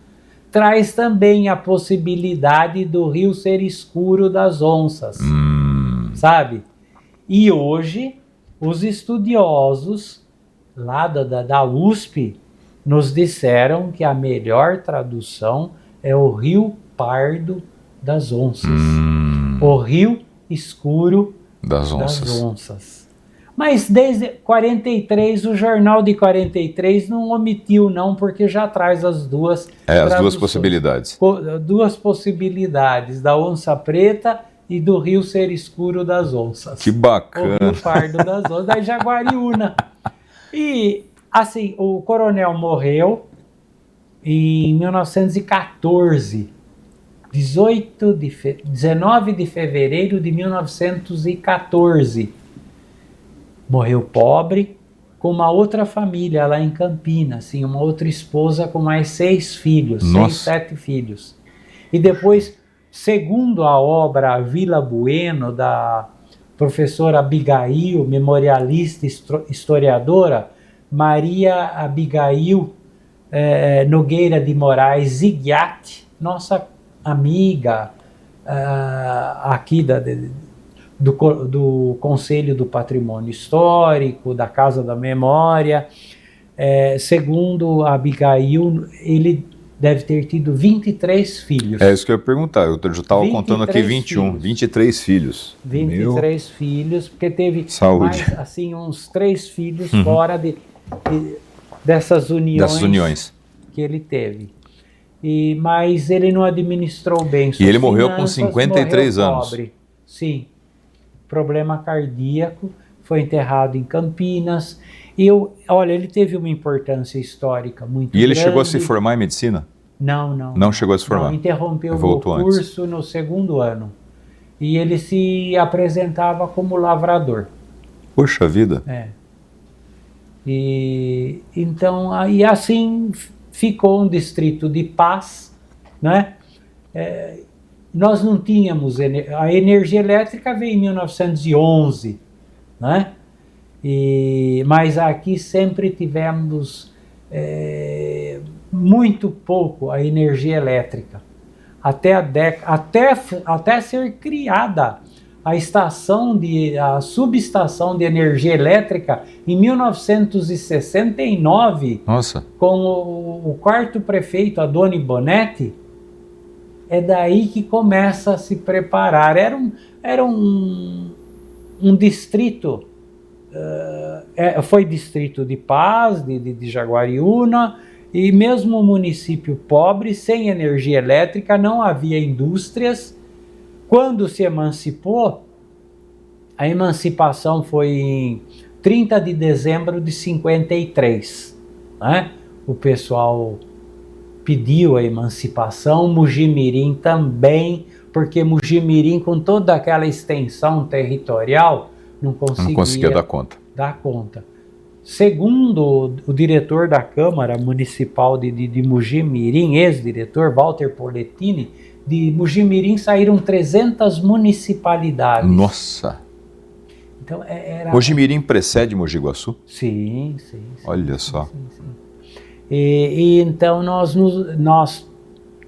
B: traz também a possibilidade do rio ser escuro das onças, sabe? E hoje, os estudiosos lá da USP nos disseram que a melhor tradução é o Rio Pardo das Onças. O rio escuro das onças. Mas desde 43, o jornal de 43 não omitiu não, porque já traz as duas
A: as duas possibilidades.
B: Duas possibilidades, da onça preta e do rio ser escuro das onças.
A: Que bacana.
B: O Rio Pardo das Onças, da Jaguariúna. E, assim, o coronel morreu em 1914, 19 de fevereiro de 1914. Morreu pobre, com uma outra família lá em Campinas, assim, uma outra esposa com mais 6 filhos, 7 filhos. E depois, segundo a obra Vila Bueno, da professora Abigail, memorialista historiadora, Maria Abigail Nogueira de Moraes Zigiat, nossa amiga aqui do Conselho do Patrimônio Histórico, da Casa da Memória. Segundo a Abigail, ele deve ter tido 23 filhos.
A: É isso que eu ia perguntar, eu já estava contando aqui 21, filhos. 23 filhos.
B: 23 filhos, porque teve
A: saúde.
B: Mais, assim, uns 3 filhos fora dessas uniões que ele teve. Mas ele não administrou bem.
A: E ele morreu com 53 anos.
B: Pobre. Sim. Problema cardíaco, foi enterrado em Campinas. Olha, ele teve uma importância histórica muito grande.
A: E ele chegou a se formar em medicina?
B: Não.
A: Não chegou a se formar?
B: Não, interrompeu o curso no 2º ano. E ele se apresentava como lavrador.
A: Puxa vida!
B: E então, aí assim ficou um distrito de paz, né? Nós não tínhamos, a energia elétrica veio em 1911, né? Mas aqui sempre tivemos muito pouco a energia elétrica. Até ser criada a subestação de energia elétrica em 1969,
A: Nossa.
B: Com o 4º prefeito, Adoni Bonetti. É daí que começa a se preparar. Era um distrito, foi distrito de paz, de Jaguariúna, e mesmo um município pobre, sem energia elétrica, não havia indústrias. Quando se emancipou, a emancipação foi em 30 de dezembro de 53, né? O pessoal pediu a emancipação, Mugimirim também, porque Mugimirim, com toda aquela extensão territorial, não conseguia
A: dar conta.
B: dá conta. Segundo o diretor da Câmara Municipal de Mogi-mirim, ex-diretor, Walter Polettini, de Mogi-mirim saíram 300 municipalidades.
A: Nossa!
B: Então,
A: Mogi-mirim precede Mogi Guaçu?
B: Sim.
A: Olha só.
B: Sim. Então, nós,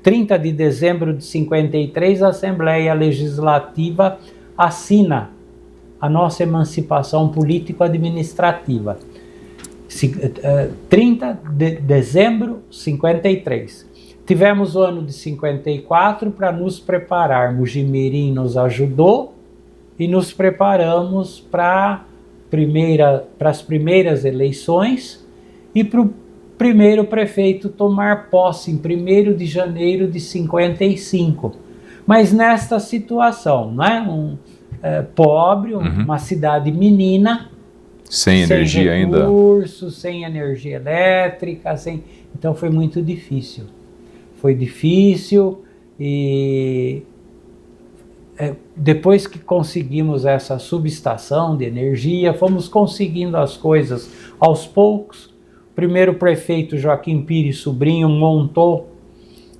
B: 30 de dezembro de 53, a Assembleia Legislativa assina a nossa emancipação político-administrativa. 30 de dezembro de 53. Tivemos o ano de 54 para nos preparar. Mogi-mirim nos ajudou e nos preparamos para as primeiras eleições e para o primeiro prefeito tomar posse em 1º de janeiro de 55. Mas nesta situação, né? Pobre, uma cidade menina,
A: sem energia ainda,
B: sem energia elétrica, então foi muito difícil. Foi difícil e depois que conseguimos essa subestação de energia, fomos conseguindo as coisas aos poucos. O primeiro prefeito, Joaquim Pires Sobrinho, montou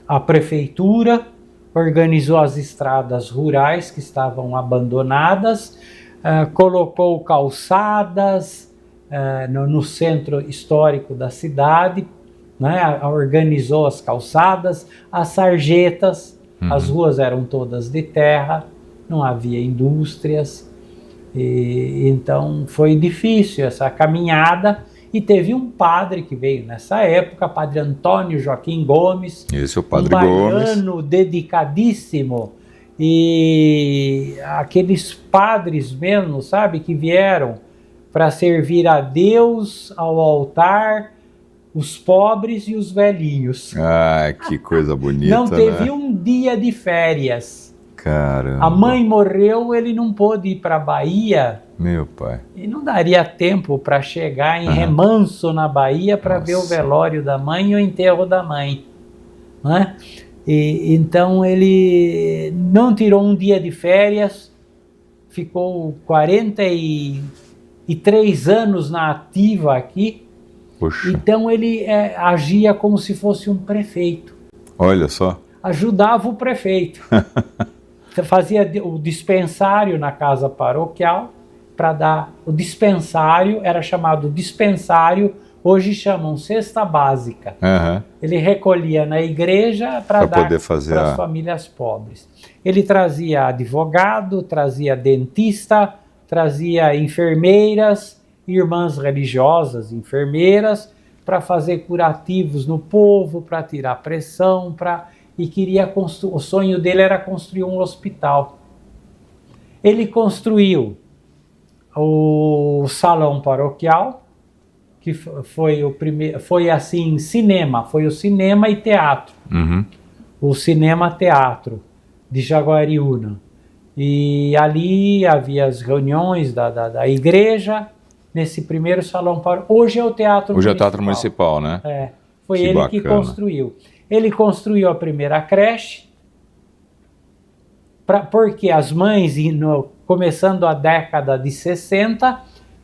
B: a prefeitura, organizou as estradas rurais que estavam abandonadas, colocou calçadas no centro histórico da cidade, né? Organizou as calçadas, as sarjetas, as ruas eram todas de terra, não havia indústrias, então foi difícil essa caminhada. E teve um padre que veio nessa época, padre Antônio Joaquim Gomes.
A: Esse é o padre
B: baiano
A: Gomes.
B: Dedicadíssimo. E aqueles padres mesmo, sabe, que vieram para servir a Deus, ao altar, os pobres e os velhinhos.
A: Ah, que coisa bonita,
B: não teve
A: né?
B: um dia de férias.
A: Caramba.
B: A mãe morreu, ele não pôde ir para a Bahia.
A: Meu pai.
B: E não daria tempo para chegar em Remanso, na Bahia, para ver o velório da mãe e o enterro da mãe. Né? Então ele não tirou um dia de férias, ficou 43 anos na ativa aqui.
A: Poxa.
B: Então ele agia como se fosse um prefeito.
A: Olha só.
B: Ajudava o prefeito. Fazia o dispensário na casa paroquial, para dar o dispensário, era chamado dispensário, hoje chamam cesta básica. Ele recolhia na igreja para dar para as famílias pobres. Ele trazia advogado, trazia dentista, trazia enfermeiras, irmãs religiosas, enfermeiras, para fazer curativos no povo, para tirar pressão, e queria o sonho dele era construir um hospital. Ele construiu o salão paroquial, que foi o primeiro, foi assim, cinema, foi o cinema e teatro. O cinema-teatro de Jaguariúna. E ali havia as reuniões da igreja, nesse primeiro salão paroquial. Hoje é o Teatro Municipal.
A: Hoje é o Teatro Municipal, né?
B: Foi ele bacana. Que construiu. Ele construiu a primeira creche, porque as mães, começando a década de 60,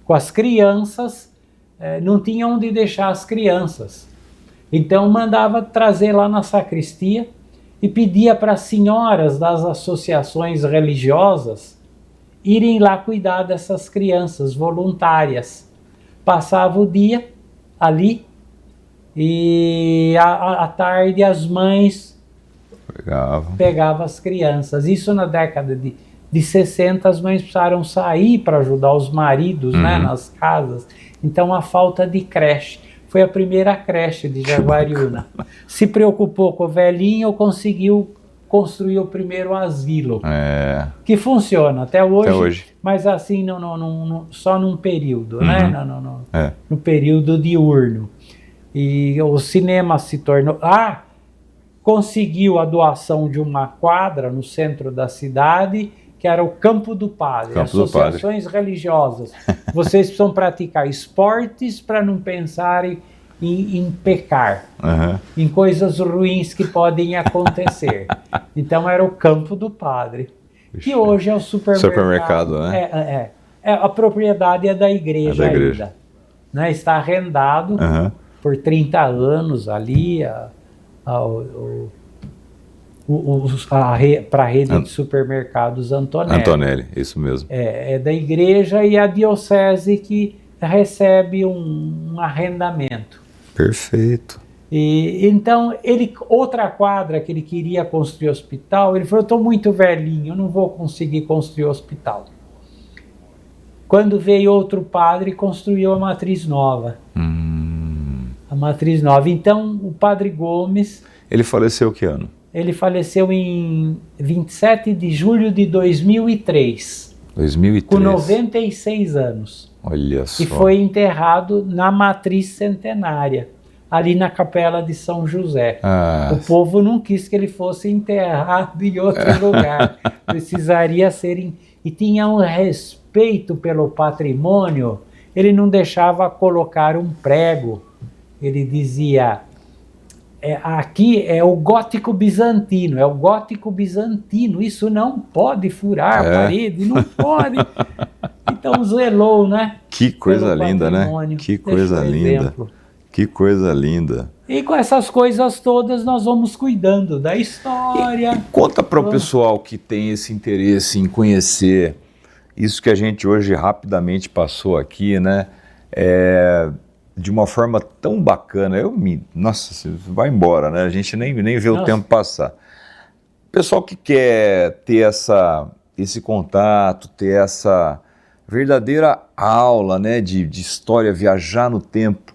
B: com as crianças, não tinham onde deixar as crianças. Então mandava trazer lá na sacristia e pedia para as senhoras das associações religiosas irem lá cuidar dessas crianças voluntárias. Passava o dia ali e à tarde as mães pegavam as crianças. Isso na década de 60, as mães precisaram sair para ajudar os maridos, né, nas casas. Então a falta de creche. Foi a primeira creche de Jaguariúna. Se preocupou com o velhinho, conseguiu construir o primeiro asilo. Que funciona até hoje. Mas assim, só num período, né? No período diurno. E o cinema se tornou... conseguiu a doação de uma quadra no centro da cidade, que era o Campo do Padre. Associações religiosas. Vocês precisam praticar esportes para não pensarem em pecar, em coisas ruins que podem acontecer. Então era o Campo do Padre, que hoje é o supermercado,
A: né?
B: A propriedade é da igreja, ainda. Né? Está arrendado por 30 anos ali para a rede de supermercados Antonelli.
A: Antonelli, isso mesmo.
B: É da igreja e a diocese que recebe um arrendamento.
A: Perfeito.
B: E então, outra quadra que ele queria construir hospital, ele falou, estou muito velhinho, eu não vou conseguir construir hospital. Quando veio outro padre, construiu a matriz nova. A matriz nova. Então, o padre Gomes...
A: Ele faleceu que ano?
B: Ele faleceu em 27 de julho de 2003.
A: 2003.
B: Com 96 anos.
A: Olha só.
B: E foi enterrado na matriz centenária, ali na Capela de São José. O povo não quis que ele fosse enterrado em outro lugar. Precisaria ser... E tinha um respeito pelo patrimônio, ele não deixava colocar um prego. Ele dizia... aqui é o gótico bizantino, isso não pode furar a parede, não pode. Então zelou, né?
A: Que coisa linda, né? Que coisa linda. Que coisa linda.
B: E com essas coisas todas nós vamos cuidando da história.
A: E conta para o pessoal que tem esse interesse em conhecer isso que a gente hoje rapidamente passou aqui, né? De uma forma tão bacana. Nossa, você vai embora, né? A gente nem vê o tempo passar. Pessoal que quer ter esse contato, ter essa verdadeira aula, né, de história, viajar no tempo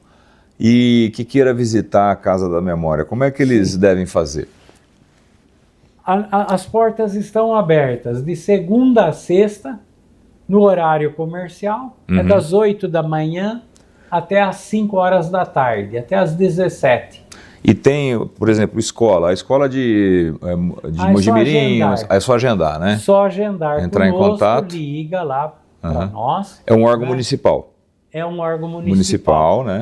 A: e que queira visitar a Casa da Memória, como é que eles devem fazer?
B: As portas estão abertas de segunda a sexta, no horário comercial, é das 8 da manhã até às 5 horas da tarde, até às 17.
A: E tem, por exemplo, a escola de Mojimirim, é só agendar, né?
B: Só agendar.
A: Entrar
B: conosco,
A: em contato.
B: Liga lá para nós.
A: É um órgão municipal.
B: É um órgão municipal,
A: né?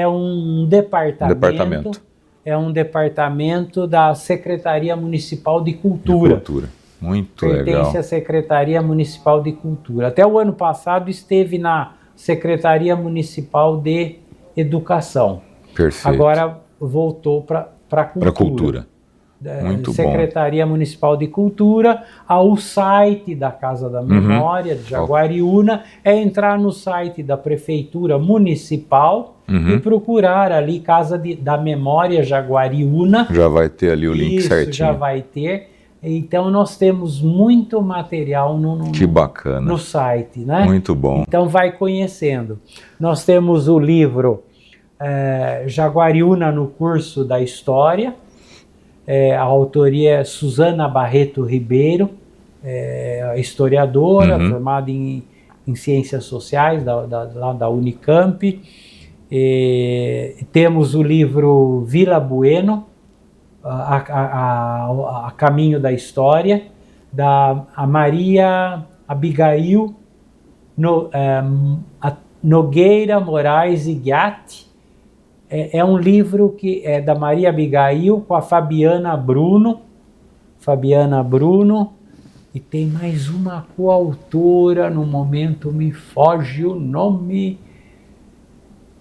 B: É um departamento. É um departamento da Secretaria Municipal de Cultura.
A: Muito legal.
B: Pertence à Secretaria Municipal de Cultura. Até o ano passado esteve na Secretaria Municipal de Educação.
A: Perfeito.
B: Agora voltou para a Cultura.
A: Para Cultura. Muito
B: Secretaria Municipal de Cultura. O site da Casa da Memória de Jaguariúna é entrar no site da Prefeitura Municipal e procurar ali Casa da Memória Jaguariúna.
A: Já vai ter ali o link certinho.
B: Isso, já vai ter. Então nós temos muito material
A: que bacana.
B: No site, né?
A: Muito bom.
B: Então vai conhecendo. Nós temos o livro Jaguariúna no Curso da História. A autoria é Suzana Barreto Ribeiro, historiadora, formada em Ciências Sociais lá da Unicamp. Temos o livro Vila Bueno, a Caminho da História, da Maria Abigail Nogueira Moraes e Gatti. É um livro que é da Maria Abigail com a Fabiana Bruno, e tem mais uma coautora, no momento me foge o nome,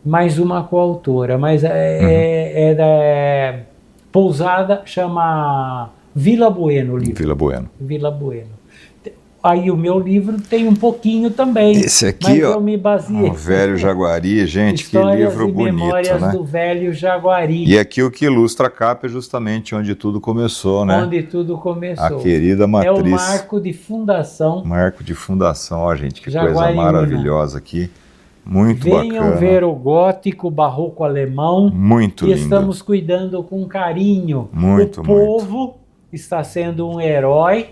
B: mais uma coautora, mas Pousada, chama Vila Bueno o livro. Vila Bueno. Aí o meu livro tem um pouquinho também.
A: Esse aqui,
B: mas eu me baseei.
A: O Velho Jaguari, gente,
B: Histórias
A: que livro
B: e
A: bonito,
B: Memórias,
A: né?
B: do Velho Jaguari.
A: E aqui o que ilustra a capa é justamente onde tudo começou, né?
B: Onde tudo começou.
A: A querida matriz.
B: É o marco de fundação.
A: Marco de fundação, ó, gente, que
B: Jaguariúna.
A: Coisa maravilhosa aqui. Muito bacana.
B: Venham ver o gótico, barroco alemão.
A: Muito lindo.
B: E estamos cuidando com carinho.
A: Muito,
B: o povo está sendo um herói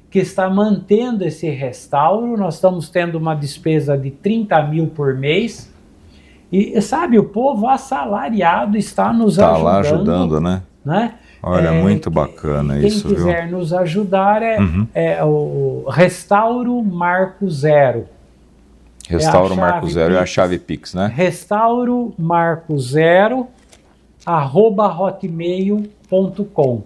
B: que está mantendo esse restauro. Nós estamos tendo uma despesa de 30 mil por mês. E sabe, o povo assalariado está nos ajudando.
A: Está lá ajudando, né? Olha, muito bacana isso, viu?
B: Quem quiser nos ajudar é o Restauro Marco Zero.
A: Restauro Marco Zero é a chave Pix, né?
B: Restauro Marco Zero @hotmail.com.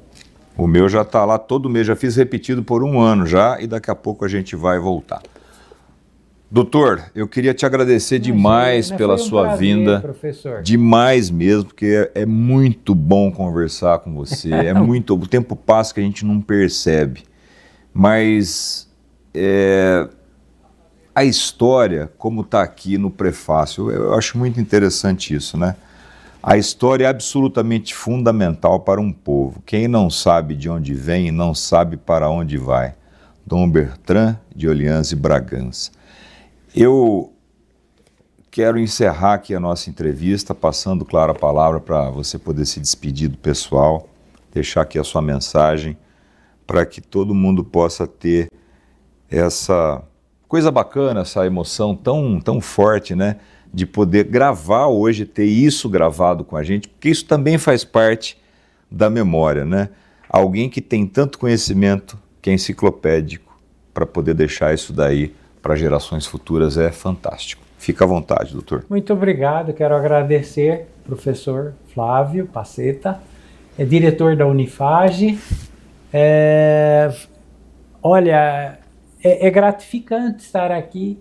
A: O meu já está lá todo mês, já fiz repetido por 1 ano já e daqui a pouco a gente vai voltar. Doutor, eu queria te agradecer demais pela sua vinda,
B: professor.
A: Demais mesmo, porque é muito bom conversar com você, o tempo passa que a gente não percebe, mas a história, como está aqui no prefácio, eu acho muito interessante isso, né? A história é absolutamente fundamental para um povo. Quem não sabe de onde vem, não sabe para onde vai. Dom Bertrand de Orleans e Bragança. Eu quero encerrar aqui a nossa entrevista, passando, claro, a palavra para você poder se despedir do pessoal, deixar aqui a sua mensagem, para que todo mundo possa ter essa coisa bacana, essa emoção tão forte, né? De poder gravar hoje, ter isso gravado com a gente, porque isso também faz parte da memória, né? Alguém que tem tanto conhecimento, que é enciclopédico, para poder deixar isso daí para gerações futuras é fantástico. Fica à vontade, doutor.
B: Muito obrigado, quero agradecer ao professor Flávio Paceta, diretor da Unifage. Olha, é gratificante estar aqui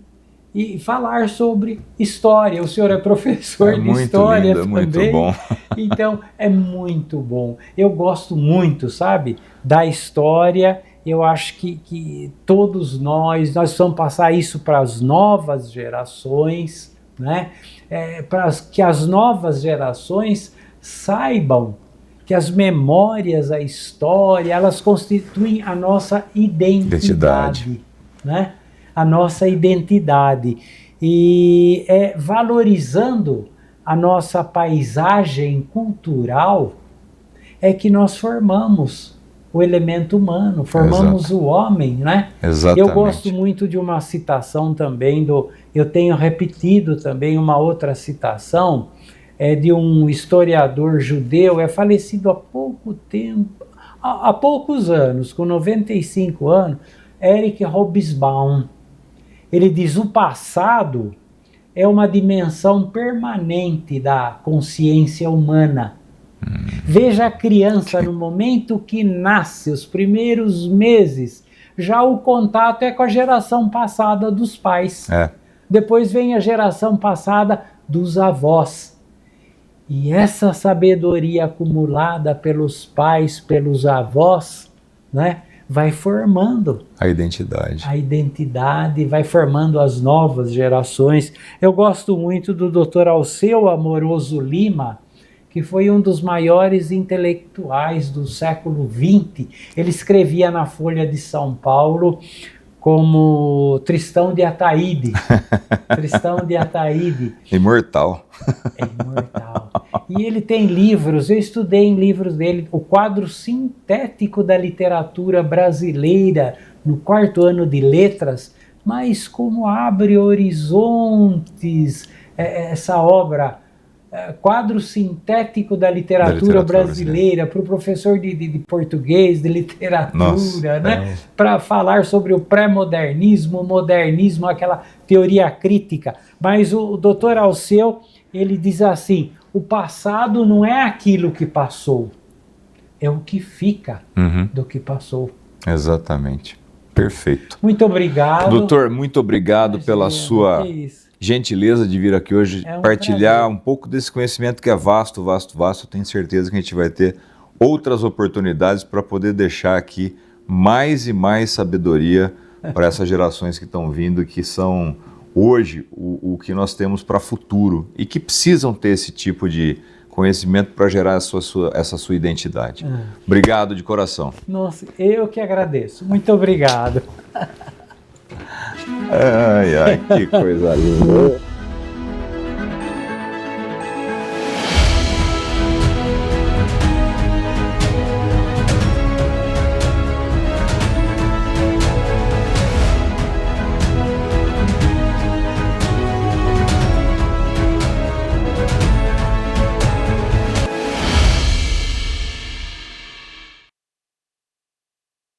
B: e falar sobre história. O senhor é professor de história
A: lindo,
B: também.
A: Muito bom.
B: Então, é muito bom. Eu gosto muito, sabe, da história. Eu acho que todos nós precisamos passar isso para as novas gerações, né? Para que as novas gerações saibam que as memórias, a história, elas constituem a nossa identidade. Né? A nossa identidade e valorizando a nossa paisagem cultural é que nós formamos o elemento humano, formamos o homem, né?
A: Exatamente.
B: Eu gosto muito de uma citação também eu tenho repetido também uma outra citação de um historiador judeu, falecido há pouco tempo, há poucos anos, com 95 anos, Eric Hobsbawm. Ele diz: o passado é uma dimensão permanente da consciência humana. Veja a criança no momento que nasce, os primeiros meses, já o contato é com a geração passada dos pais. Depois vem a geração passada dos avós. E essa sabedoria acumulada pelos pais, pelos avós, né, vai formando
A: a identidade.
B: A identidade, vai formando as novas gerações. Eu gosto muito do Dr. Alceu Amoroso Lima, que foi um dos maiores intelectuais do século XX. Ele escrevia na Folha de São Paulo como Tristão de Ataíde. Tristão de Ataíde.
A: Imortal.
B: Imortal. E ele tem livros, eu estudei em livros dele, o quadro sintético da literatura brasileira, no 4º ano de letras, mas como abre horizontes essa obra, quadro sintético da literatura brasileira, para o professor de português, de literatura, né? Para falar sobre o pré-modernismo, o modernismo, aquela teoria crítica. Mas o doutor Alceu, ele diz assim: o passado não é aquilo que passou, é o que fica do que passou.
A: Exatamente. Perfeito.
B: Muito obrigado.
A: Doutor, muito obrigado pela sua gentileza de vir aqui hoje partilhar um pouco desse conhecimento que é vasto, vasto, vasto. Eu tenho certeza que a gente vai ter outras oportunidades para poder deixar aqui mais e mais sabedoria para essas gerações que estão vindo, que são hoje o que nós temos para futuro e que precisam ter esse tipo de conhecimento para gerar essa sua identidade. Obrigado de coração.
B: Nossa, eu que agradeço. Muito obrigado.
A: Ai, que coisa linda.